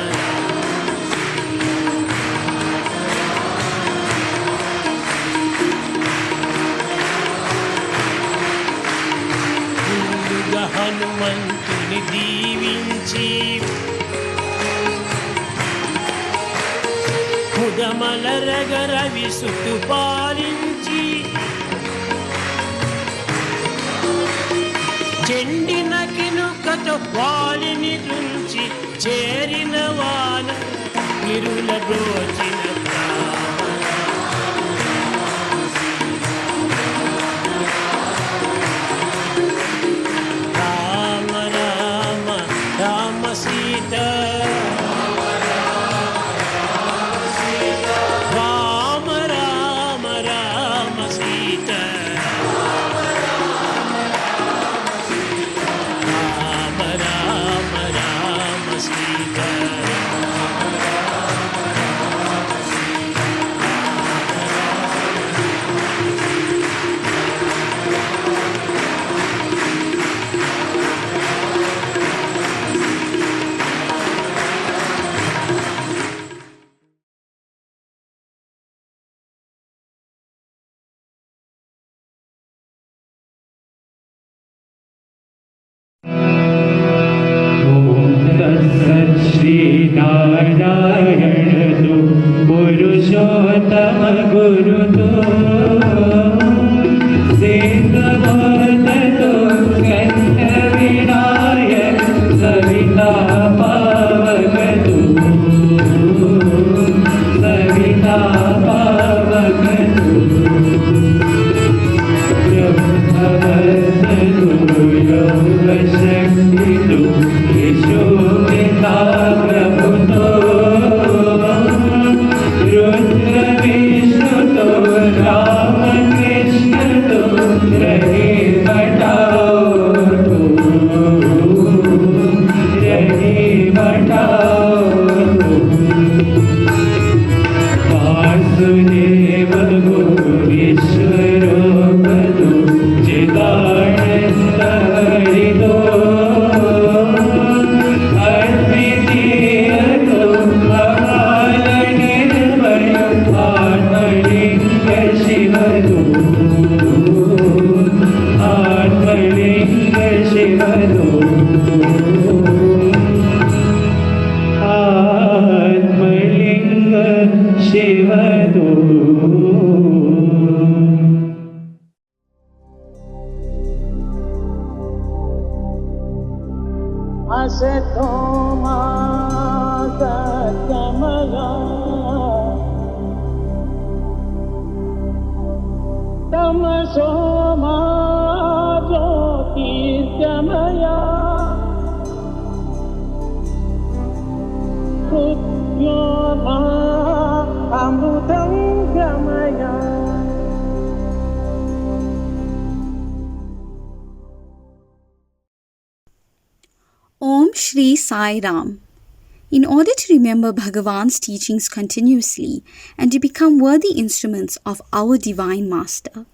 ముందుగా హనుమంతుని దీవించి ముదమలరగర విసుతు పాలించి చెండిన కినుకతో వాలిని తుంచి చేరిన వాన విరుల బ్రోచిన రామ రామ రామ సీత రామ రామ రామ సీత రామ రామ రామ సీత श्रीनारायण तु पुरुषोत्तम गुरु तो सिद्धभूत तो कंठ विनायक सविता पावक तु सविता पावक तु ब्रह्मवस्त तु योग शक्ति तु यशोदा प्रभु तो रुद्र विष्णु तो राम कृष्ण तो रहे बटाओ तो रहे बटाओ तो वासुदेव गुरुश्वरो बधु चिदानंद हरि दो सोमा सत्यमया तमसो मा ज्योतिर्गमया मृत्योर्मा अमृतं गमया. Om Shri Sai Ram. In order to remember Bhagavan's teachings continuously and to become worthy instruments of our Divine Master,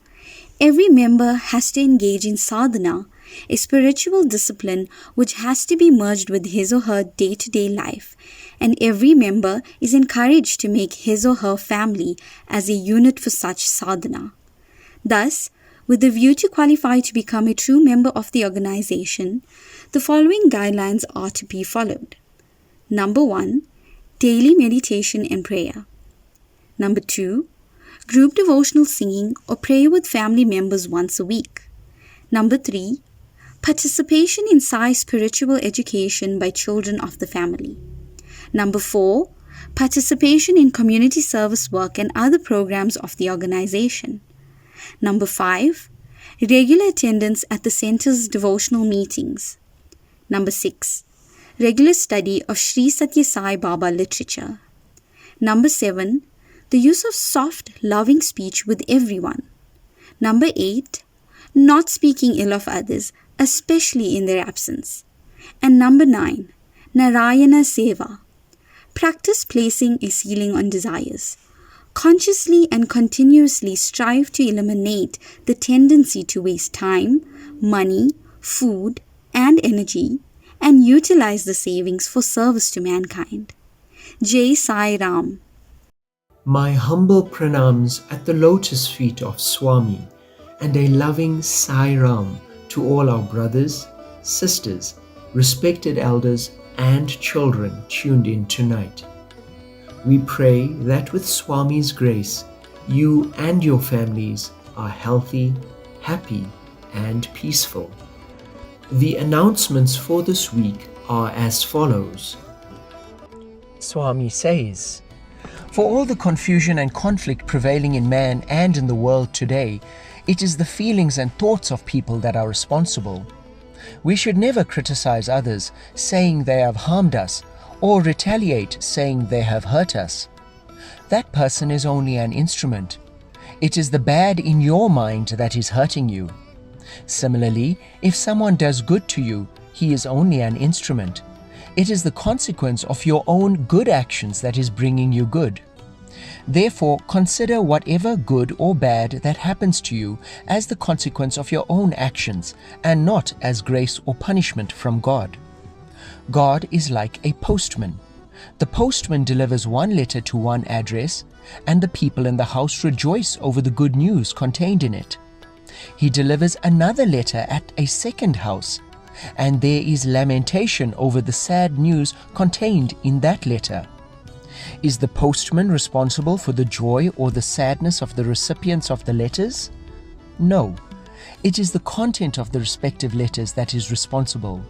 every member has to engage in sadhana, a spiritual discipline which has to be merged with his or her day-to-day life, and every member is encouraged to make his or her family as a unit for such sadhana. Thus, with the view to qualify to become a true member of the organization, the following guidelines are to be followed. Number 1, daily meditation and prayer. Number 2, group devotional singing or prayer with family members once a week. Number 3, participation in Sai spiritual education by children of the family. Number 4, participation in community service work and other programs of the organization. Number 5, regular attendance at the center's devotional meetings. Number 6, regular study of Sri Satya Sai Baba literature. Number 7, the use of soft, loving speech with everyone. Number 8, not speaking ill of others, especially in their absence. And number 9, Narayana Seva. Practice placing a ceiling on desires. Consciously and continuously strive to eliminate the tendency to waste time, money, food, and energy, and utilize the savings for service to mankind. Jai Sai Ram. My humble pranams at the lotus feet of Swami and a loving Sai Ram to all our brothers, sisters, respected elders, and children tuned in tonight. We pray that with Swami's grace, you and your families are healthy, happy, and peaceful. The announcements for this week are as follows. Swami says, for all the confusion and conflict prevailing in man and in the world today, it is the feelings and thoughts of people that are responsible. We should never criticize others, saying they have harmed us, or retaliate, saying they have hurt us. That person is only an instrument. It is the bad in your mind that is hurting you. Similarly, if someone does good to you, he is only an instrument. It is the consequence of your own good actions that is bringing you good. Therefore, consider whatever good or bad that happens to you as the consequence of your own actions and not as grace or punishment from God. God is like a postman. The postman delivers one letter to one address, and the people in the house rejoice over the good news contained in it. He delivers another letter at a second house, and there is lamentation over the sad news contained in that letter. Is the postman responsible for the joy or the sadness of the recipients of the letters? No, it is the content of the respective letters that is responsible.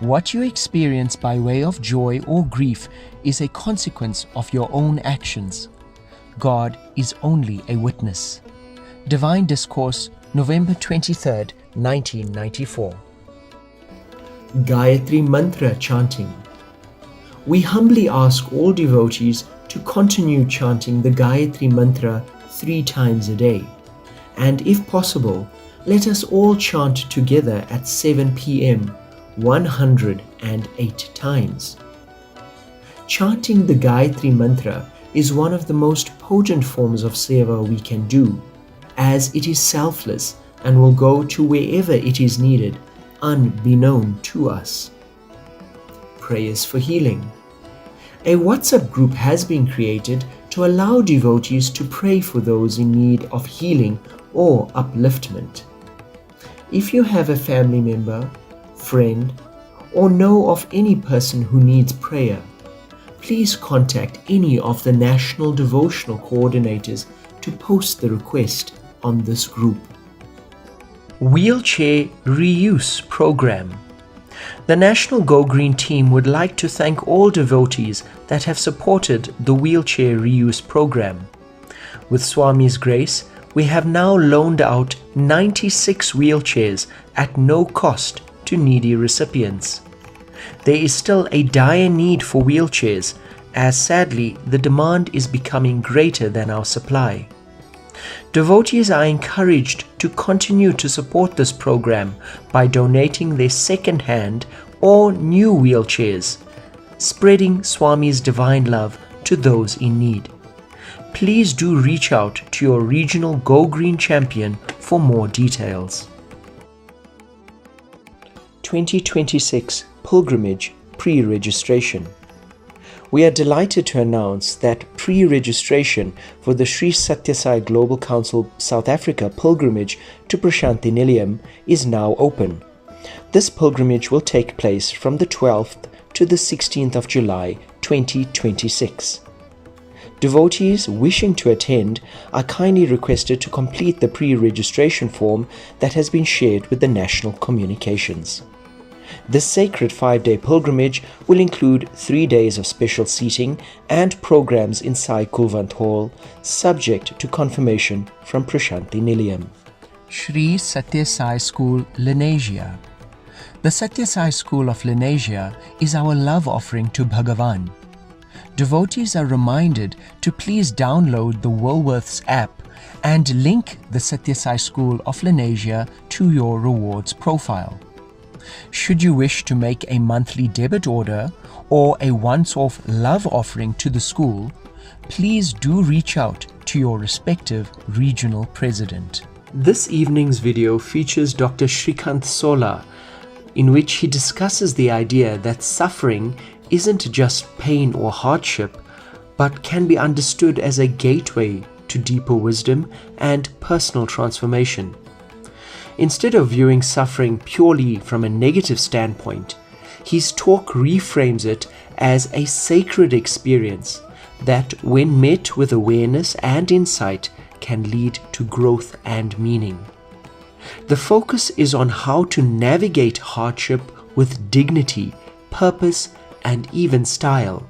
What you experience by way of joy or grief is a consequence of your own actions. God is only a witness. Divine Discourse, November 23rd, 1994. Gayatri Mantra Chanting. We humbly ask all devotees to continue chanting the Gayatri Mantra 3 times a day. And if possible, let us all chant together at 7 p.m. 108 times. Chanting the Gayatri Mantra is one of the most potent forms of seva we can do, as it is selfless and will go to wherever it is needed, unbeknown to us. Prayers for healing. A WhatsApp group has been created to allow devotees to pray for those in need of healing or upliftment. If you have a family member, friend, or know of any person who needs prayer, please contact any of the National Devotional Coordinators to post the request on this group. Wheelchair Reuse Program. The National Go Green team would like to thank all devotees that have supported the wheelchair reuse program. With Swami's grace, we have now loaned out 96 wheelchairs at no cost to needy recipients. There is still a dire need for wheelchairs, as sadly the demand is becoming greater than our supply. Devotees are encouraged to continue to support this program by donating their second-hand or new wheelchairs, spreading Swami's divine love to those in need. Please do reach out to your regional Go Green champion for more details. 2026 Pilgrimage Pre-Registration. We are delighted to announce that pre-registration for the Sri Satya Sai Global Council South Africa pilgrimage to Prashanthi Nilayam is now open. This pilgrimage will take place from the 12th to the 16th of July 2026. Devotees wishing to attend are kindly requested to complete the pre-registration form that has been shared with the National Communications. This sacred 5-day pilgrimage will include 3 days of special seating and programs in Sai Kulwant Hall, subject to confirmation from Prashanthi Nilayam. Sri Satya Sai School, Lenasia. The Satya Sai School of Lenasia is our love offering to Bhagavan. Devotees are reminded to please download the Woolworths app and link the Satya Sai School of Lenasia to your rewards profile. Should you wish to make a monthly debit order or a once-off love offering to the school, please do reach out to your respective regional president. This evening's video features Dr. Shrikant Sola, in which he discusses the idea that suffering isn't just pain or hardship, but can be understood as a gateway to deeper wisdom and personal transformation. Instead of viewing suffering purely from a negative standpoint, his talk reframes it as a sacred experience that, when met with awareness and insight, can lead to growth and meaning. The focus is on how to navigate hardship with dignity, purpose, and even style,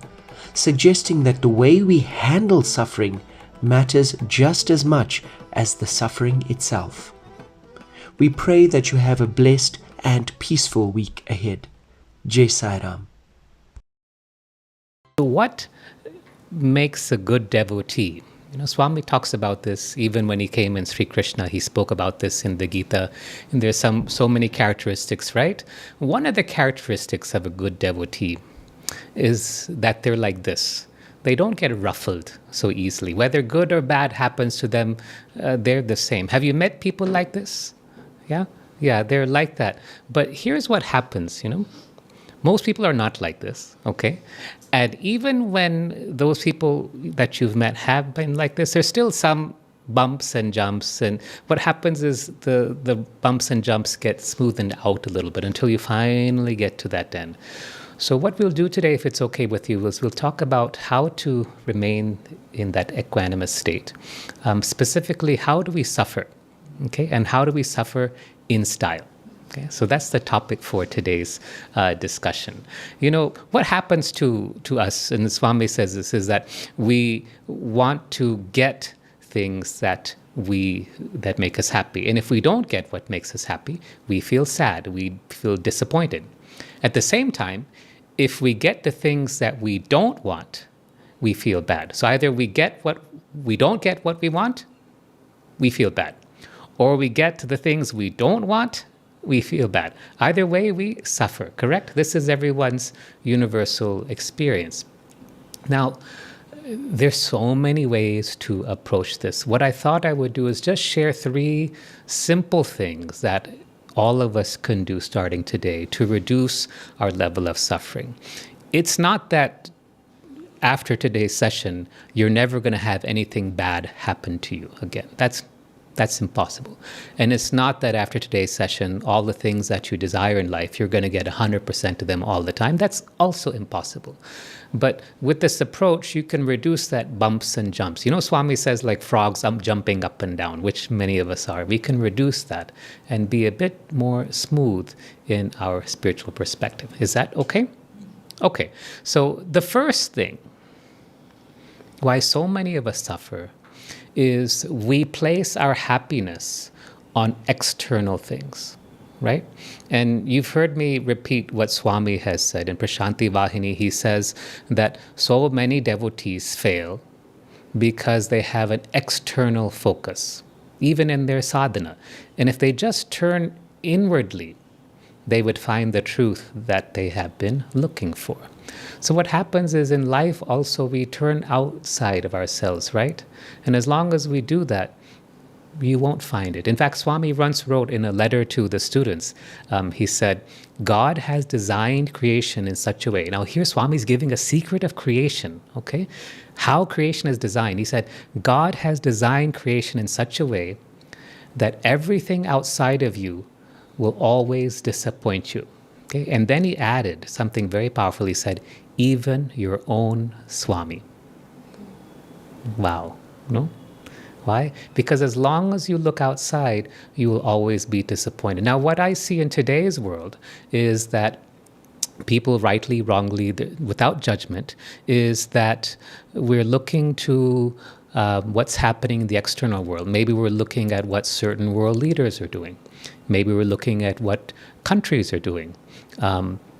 suggesting that the way we handle suffering matters just as much as the suffering itself. We pray that you have a blessed and peaceful week ahead. Jai Sai Ram. What makes a good devotee? Swami talks about this even when he came in Sri Krishna. He spoke about this in the Gita. And there's so many characteristics, right? One of the characteristics of a good devotee is that they're like this. They don't get ruffled so easily. Whether good or bad happens to them, they're the same. Have you met people like this? Yeah, they're like that. But here's what happens, Most people are not like this, okay? And even when those people that you've met have been like this, there's still some bumps and jumps. And what happens is the bumps and jumps get smoothened out a little bit until you finally get to that end. So what we'll do today, if it's okay with you, is we'll talk about how to remain in that equanimous state. Specifically, how do we suffer? Okay, and how do we suffer in style? Okay, so that's the topic for today's discussion. What happens to us, and Swami says this, is that we want to get things that make us happy. And if we don't get what makes us happy, we feel sad, we feel disappointed. At the same time, if we get the things that we don't want, we feel bad. So either we don't get what we want, we feel bad. Or we get the things we don't want, we feel bad. Either way, we suffer, correct? This is everyone's universal experience. Now, there's so many ways to approach this. What I thought I would do is just share 3 simple things that all of us can do starting today to reduce our level of suffering. It's not that after today's session, you're never going to have anything bad happen to you again. That's That's impossible. And it's not that after today's session, all the things that you desire in life, you're going to get 100% of them all the time. That's also impossible. But with this approach, you can reduce that bumps and jumps. Swami says like frogs jumping up and down, which many of us are. We can reduce that and be a bit more smooth in our spiritual perspective. Is that okay? Okay. So the first thing why so many of us suffer is we place our happiness on external things, right? And you've heard me repeat what Swami has said in Prashanti Vahini. He says that so many devotees fail because they have an external focus, even in their sadhana. And if they just turn inwardly, they would find the truth that they have been looking for. So what happens is in life also we turn outside of ourselves, right? And as long as we do that, you won't find it. In fact, Swami once wrote in a letter to the students, he said, God has designed creation in such a way. Now here Swami's giving a secret of creation, okay? How creation is designed. He said, God has designed creation in such a way that everything outside of you will always disappoint you. Okay? And then he added something very powerful. He said, even your own Swami. Wow. No? Why? Because as long as you look outside, you will always be disappointed. Now, what I see in today's world is that people rightly, wrongly, without judgment, is that we're looking to what's happening in the external world. Maybe we're looking at what certain world leaders are doing. Maybe we're looking at what countries are doing.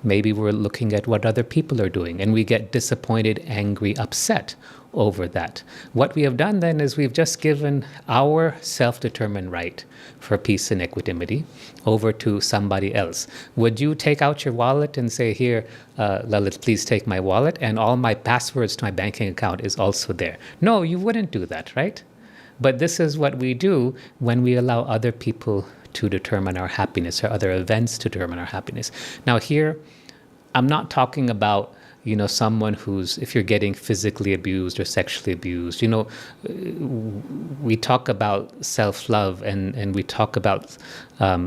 Maybe we're looking at what other people are doing, and we get disappointed, angry, upset over that. What we have done then is we've just given our self-determined right for peace and equanimity over to somebody else. Would you take out your wallet and say, here, Lalit, please take my wallet, and all my passwords to my banking account is also there? No, you wouldn't do that, right? But this is what we do when we allow other people to determine our happiness or other events to determine our happiness. Now here, I'm not talking about, someone who's, if you're getting physically abused or sexually abused, we talk about self-love and we talk about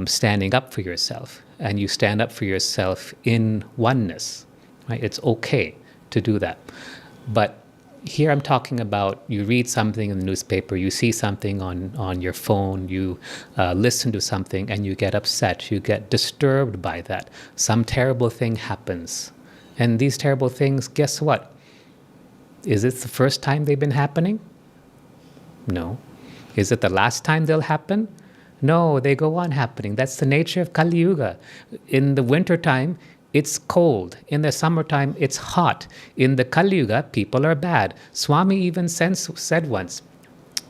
standing up for yourself, and you stand up for yourself in oneness, right? It's okay to do that. But here I'm talking about you read something in the newspaper, you see something on your phone, you listen to something and you get upset, you get disturbed by that. Some terrible thing happens. And these terrible things, guess what? Is it the first time they've been happening? No. Is it the last time they'll happen? No, they go on happening. That's the nature of Kali Yuga. In the wintertime, it's cold. In the summertime, it's hot. In the Kali Yuga, people are bad. Swami even said once,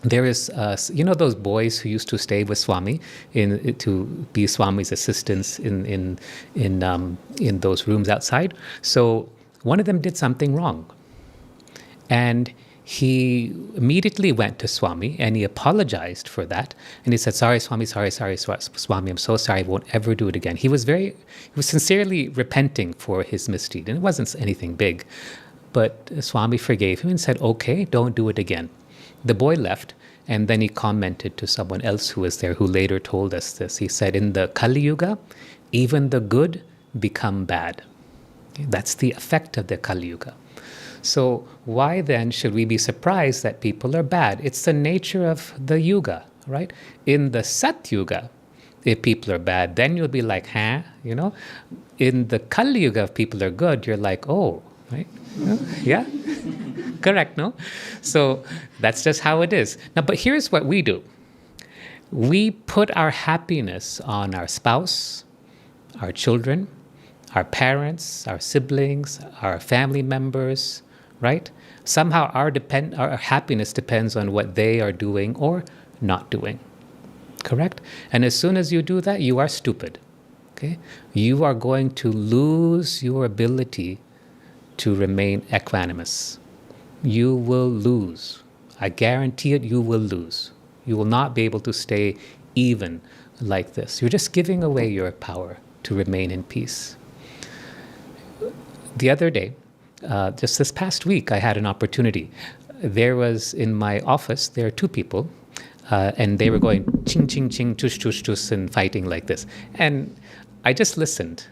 there is, those boys who used to stay with Swami to be Swami's assistants in those rooms outside. So one of them did something wrong. And he immediately went to Swami and he apologized for that. And he said, sorry, Swami, Swami, I'm so sorry, I won't ever do it again. He was sincerely repenting for his misdeed. And it wasn't anything big. But Swami forgave him and said, okay, don't do it again. The boy left, and then he commented to someone else who was there, who later told us this. He said, in the Kali Yuga, even the good become bad. That's the effect of the Kali Yuga. So why then should we be surprised that people are bad? It's the nature of the Yuga, right? In the Sat Yuga, if people are bad, then you'll be like, huh? In the Kali Yuga, if people are good, you're like, oh, right? Yeah? Correct, no? So that's just how it is. Now, but here's what we do. We put our happiness on our spouse, our children, our parents, our siblings, our family members, right? Somehow our happiness depends on what they are doing or not doing. Correct? And as soon as you do that, you are stupid. Okay? You are going to lose your ability to remain equanimous. You will lose. I guarantee it, you will lose. You will not be able to stay even like this. You're just giving away your power to remain in peace. The other day, just this past week, I had an opportunity. There was in my office, there are two people. and they were going ching, ching, ching, tush, tush, tush, and fighting like this. And I just listened.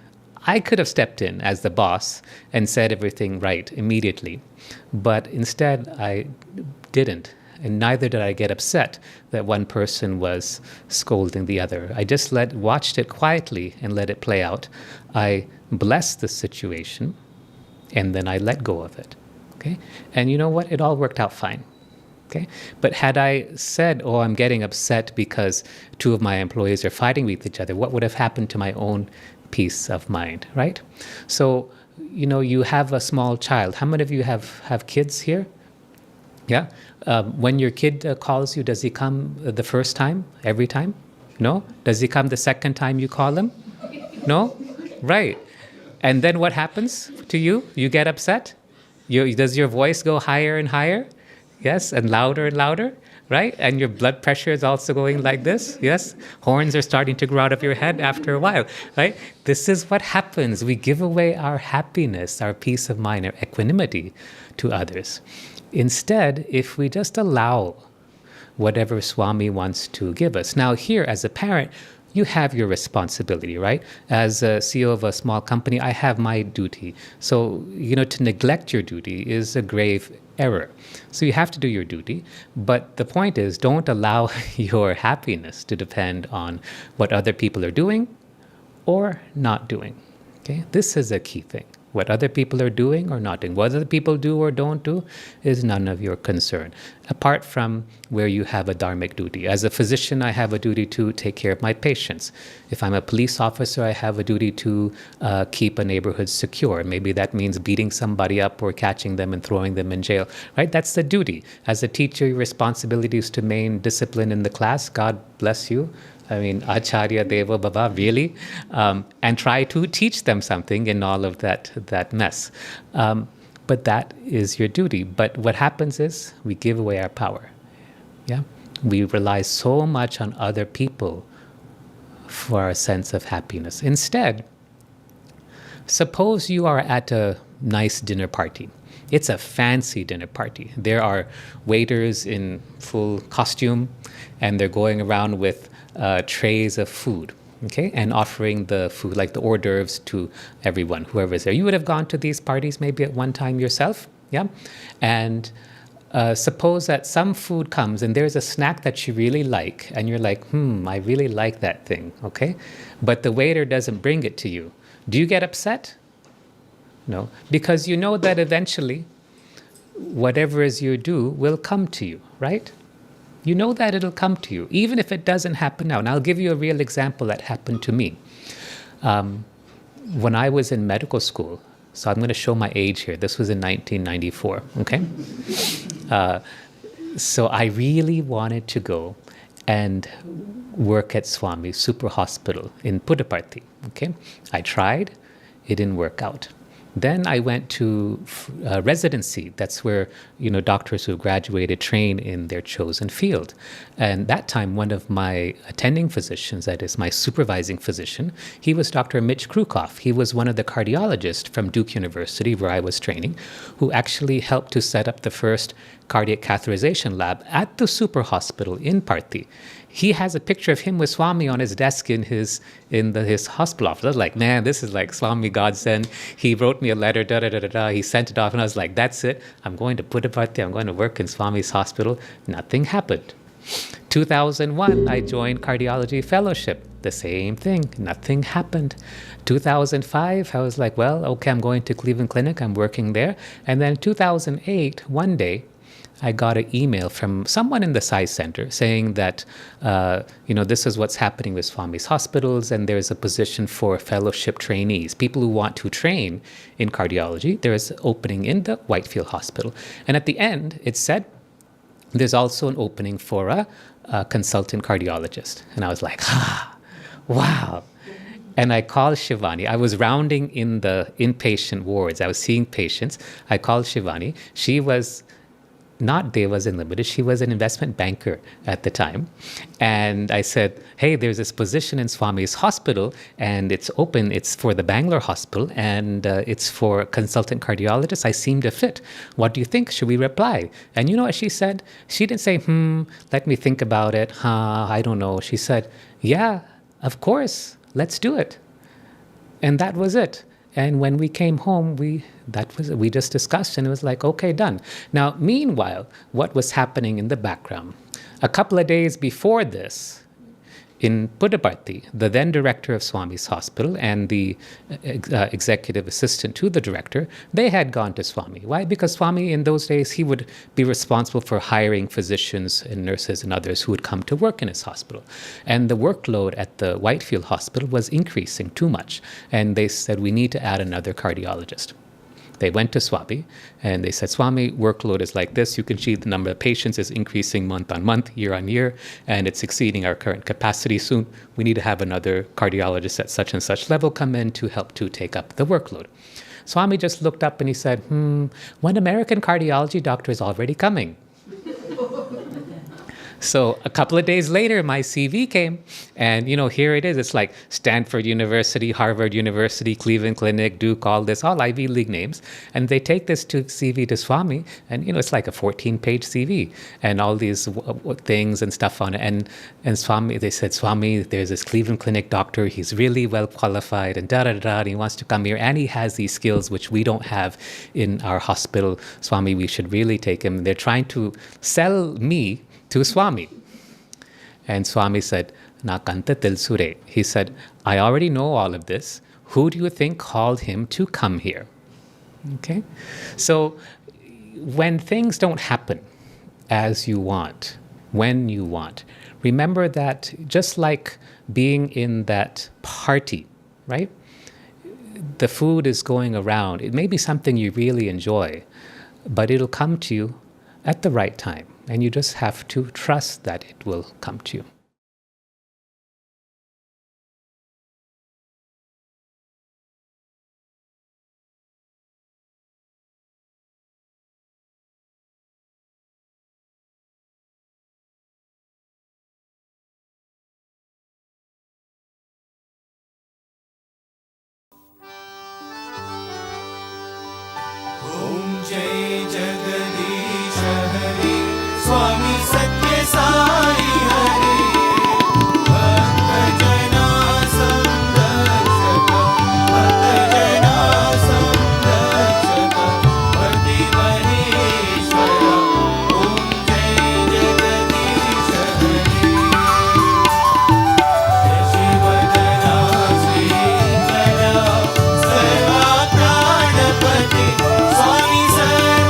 I could have stepped in as the boss and said everything right immediately, but instead I didn't. And neither did I get upset that one person was scolding the other. I just watched it quietly and let it play out. I blessed the situation, and then I let go of it. Okay? And you know what? It all worked out fine. Okay? But had I said, oh, I'm getting upset because two of my employees are fighting with each other, what would have happened to my own peace of mind, right? So, you have a small child. How many of you have kids here? Yeah? When your kid calls you, does he come the first time, every time? No? Does he come the second time you call him? No? Right. And then what happens to you? You get upset? Does your voice go higher and higher? Yes, and louder, right? And your blood pressure is also going like this, yes? Horns are starting to grow out of your head after a while, right? This is what happens. We give away our happiness, our peace of mind, our equanimity to others. Instead, if we just allow whatever Swami wants to give us. Now here, as a parent, you have your responsibility, right? As a CEO of a small company, I have my duty. So, to neglect your duty is a grave error. So you have to do your duty. But the point is, don't allow your happiness to depend on what other people are doing or not doing. Okay? This is a key thing. What other people are doing or not doing. What other people do or don't do is none of your concern, apart from where you have a dharmic duty. As a physician, I have a duty to take care of my patients. If I'm a police officer, I have a duty to keep a neighborhood secure. Maybe that means beating somebody up or catching them and throwing them in jail, right? That's the duty. As a teacher, your responsibility is to maintain discipline in the class. God bless you. I mean, Acharya Deva Baba, really? And try to teach them something in all of that mess. But that is your duty. But what happens is we give away our power. Yeah, we rely so much on other people for our sense of happiness. Instead, suppose you are at a nice dinner party. It's a fancy dinner party. There are waiters in full costume, and they're going around with trays of food, okay, and offering the food, like the hors d'oeuvres, to everyone, whoever's there. You would have gone to these parties maybe at one time yourself, yeah? And suppose that some food comes and there's a snack that you really like, and you're like, I really like that thing, okay? But the waiter doesn't bring it to you. Do you get upset? No, because you know that eventually whatever is your due will come to you, right? You know that it'll come to you, even if it doesn't happen now. And I'll give you a real example that happened to me. When I was in medical school, so I'm going to show my age here. This was in 1994, okay? So I really wanted to go and work at Swami Super Hospital in Puttaparthi, okay? I tried, it didn't work out. Then I went to residency. That's where, doctors who graduated train in their chosen field. And that time, one of my attending physicians, that is my supervising physician, he was Dr. Mitch Krukoff. He was one of the cardiologists from Duke University, where I was training, who actually helped to set up the first cardiac catheterization lab at the Super Hospital in Parthi. He has a picture of him with Swami on his desk in his hospital office. I was like, man, this is like Swami godsend. He wrote me a letter, He sent it off, and I was like, that's it. I'm going to Puttaparthi. I'm going to work in Swami's hospital. Nothing happened. 2001, I joined cardiology fellowship. The same thing. Nothing happened. 2005, I was like, well, okay, I'm going to Cleveland Clinic. I'm working there. And then 2008, one day, I got an email from someone in the Sai Center saying that, this is what's happening with Swami's hospitals, and there's a position for fellowship trainees, people who want to train in cardiology. There's an opening in the Whitefield Hospital. And at the end, it said, there's also an opening for a consultant cardiologist. And I was like, wow. And I called Shivani. I was rounding in the inpatient wards. I was seeing patients. I called Shivani. She was not Devas Unlimited. She was an investment banker at the time. And I said, hey, there's this position in Swami's hospital and it's open. It's for the Bangalore hospital and it's for consultant cardiologist. I seem to fit. What do you think? Should we reply? And you know what she said? She didn't say, let me think about it. I don't know. She said, yeah, of course, let's do it. And that was it. And when we came home, we just discussed and it was like, okay, done. Now, meanwhile, what was happening in the background? A couple of days before this, in Puttaparthi, the then director of Swami's hospital and the executive assistant to the director, they had gone to Swami. Why? Because Swami in those days, he would be responsible for hiring physicians and nurses and others who would come to work in his hospital. And the workload at the Whitefield Hospital was increasing too much. And they said, we need to add another cardiologist. They went to Swami and they said, Swami, workload is like this. You can see the number of patients is increasing month on month, year on year, and it's exceeding our current capacity soon. We need to have another cardiologist at such and such level come in to help to take up the workload. Swami just looked up and he said, one American cardiology doctor is already coming. So a couple of days later, my CV came, and here it is. It's like Stanford University, Harvard University, Cleveland Clinic, Duke, all Ivy League names. And they take this CV to Swami, and it's like a 14-page CV, and all these things and stuff on it. And Swami, they said, Swami, there's this Cleveland Clinic doctor. He's really well qualified, and and he wants to come here, and he has these skills which we don't have in our hospital. Swami, we should really take him. They're trying to sell me to Swami. And Swami said, Nakanta Tilsure. He said, I already know all of this. Who do you think called him to come here? Okay? So when things don't happen as you want, when you want, remember that just like being in that party, right? The food is going around. It may be something you really enjoy, but it'll come to you at the right time. And you just have to trust that it will come to you. Om Jai Jagadish Hari Swami Satya Sai Hari Bhakta Jana Samrakshaka Bhakta Jana Samrakshaka Bhakti Maheshwara Om Jai Jagadish Hari Shivadana Sri Kala Sarva Pranapati Swami Sarva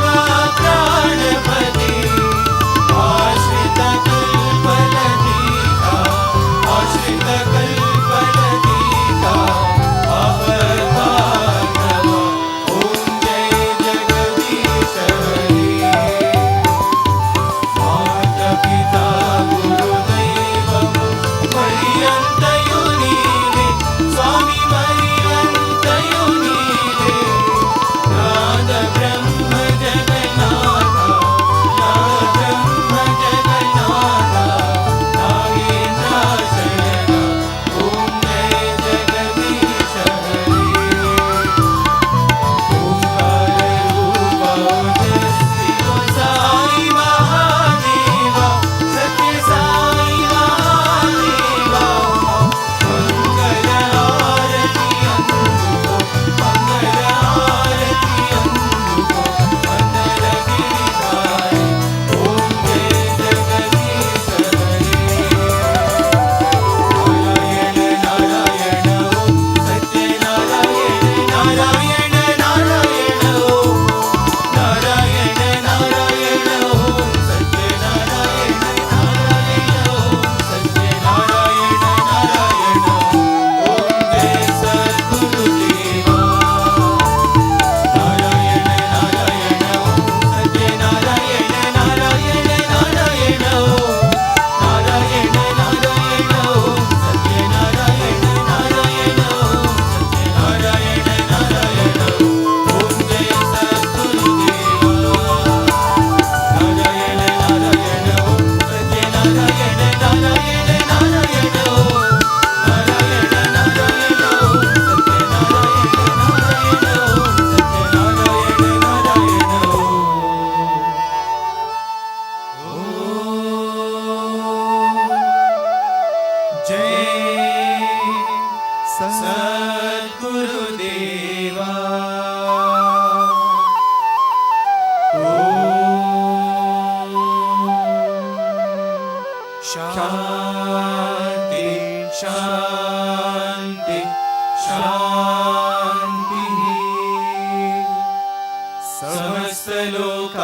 समस्तलोकाः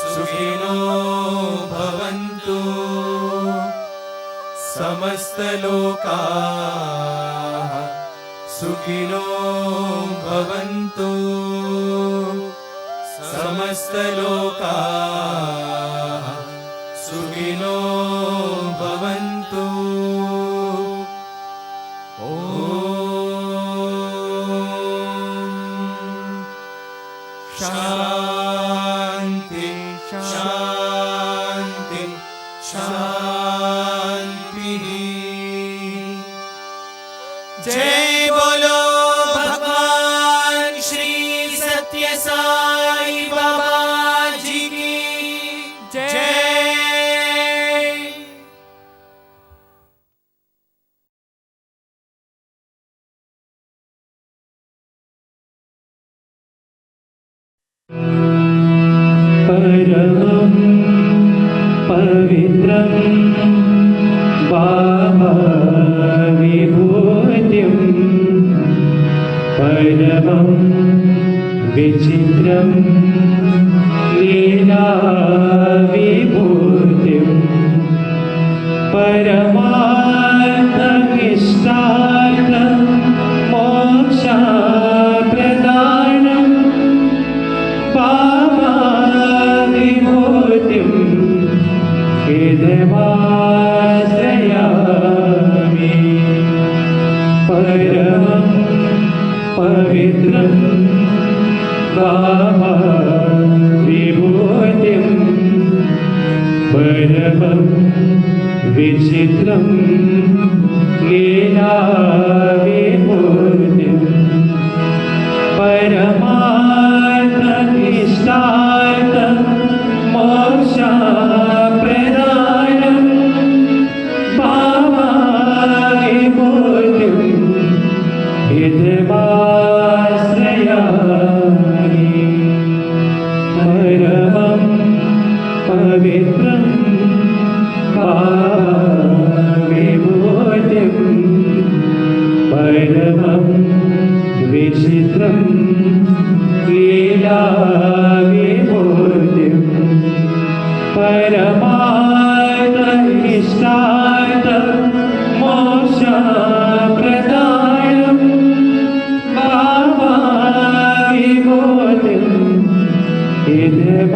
सुखिनो भवन्तु समस्तलोकाः सुखिनो भवन्तु समस्तलोकाः सुखिनो भवन्तु शान्ति शान्ति शान्तिः जय बोलो भगवान श्री सत्य साई बाबा जी की जय। परमं पवित्रं बाबा विभूतिं परमं विचित्रं लीला विभूतिं परमार्थमिष्टार्थं मोक्षप्रदानं बाबा विभूतिं हृदयाश्रयामि परमं पवित्रं बाबा विभूतिं परमं विचित्रं लीला विभूतिं परमार्थमिष्टार्थं मोक्षप्रदानं बाबा विभूतिं हृदयाश्रयामि परमं पवित्रं बाबा विभूतिं परमं विचित्रं लीला विभूतिं परमार्थमिष्टार्थं मोक्षप्रदानं बाबा विभूतिं हृदयाश्रयामि।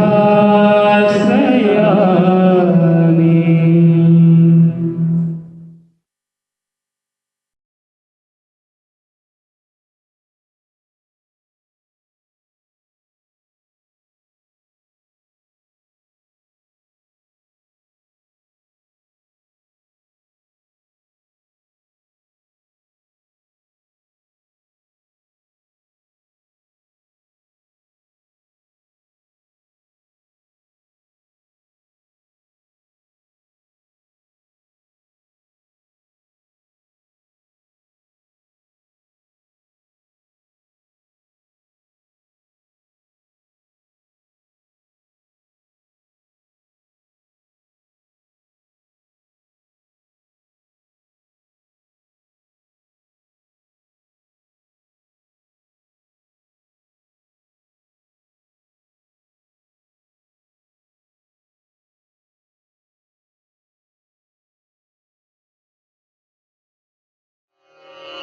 ॐ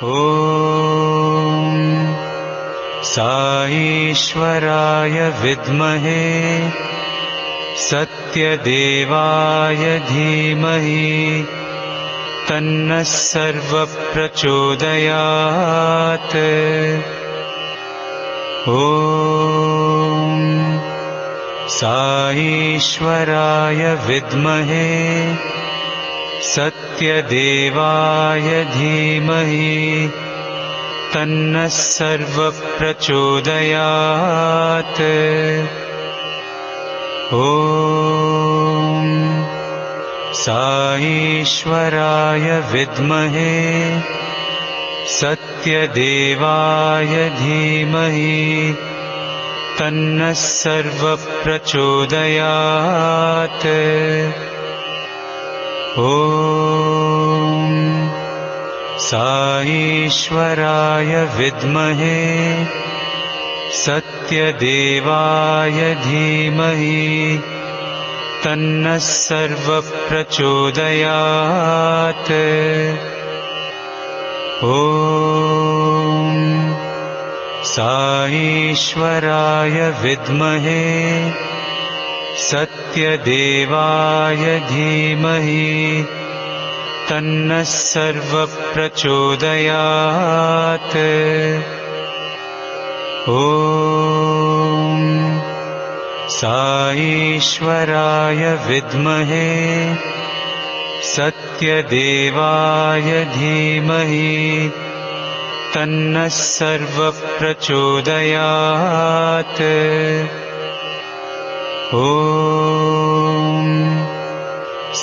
साईश्वराय विद्महे सत्यदेवाय धीमहि तन्नः सर्वप्रचोदयात्। ॐ साईश्वराय विद्महे सत्यदेवाय धीमहि तन्नः सर्वप्रचोदयात्। ॐ साईश्वराय विद्महे सत्यदेवाय धीमहि तन्नः सर्वप्रचोदयात्। ॐ साईश्वराय विद्महे सत्यदेवाय धीमहि तन्नः सर्वप्रचोदयात्। ॐ साईश्वराय विद्महे सत्यदेवाय धीमहि तन्नः सर्वप्रचोदयात्। ॐ साईश्वराय विद्महे सत्यदेवाय धीमहि तन्नः सर्वप्रचोदयात्। ॐ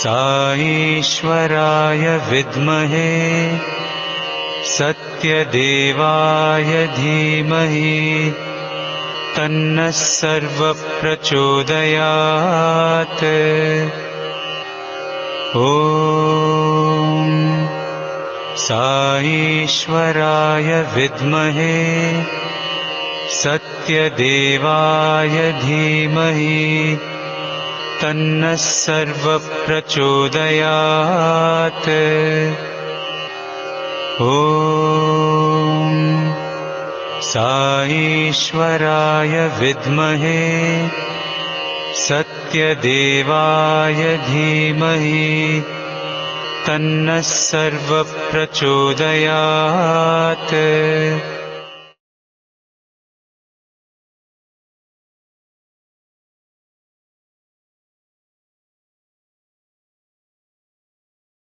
साईश्वराय विद्महे सत्यदेवाय धीमहि तन्नः सर्वप्रचोदयात्। ॐ साईश्वराय विद्महे सत्यदेवाय धीमहि तन्नः सर्वप्रचोदयात्। ॐ साईश्वराय विद्महे सत्यदेवाय धीमहि तन्नः सर्वप्रचोदयात्।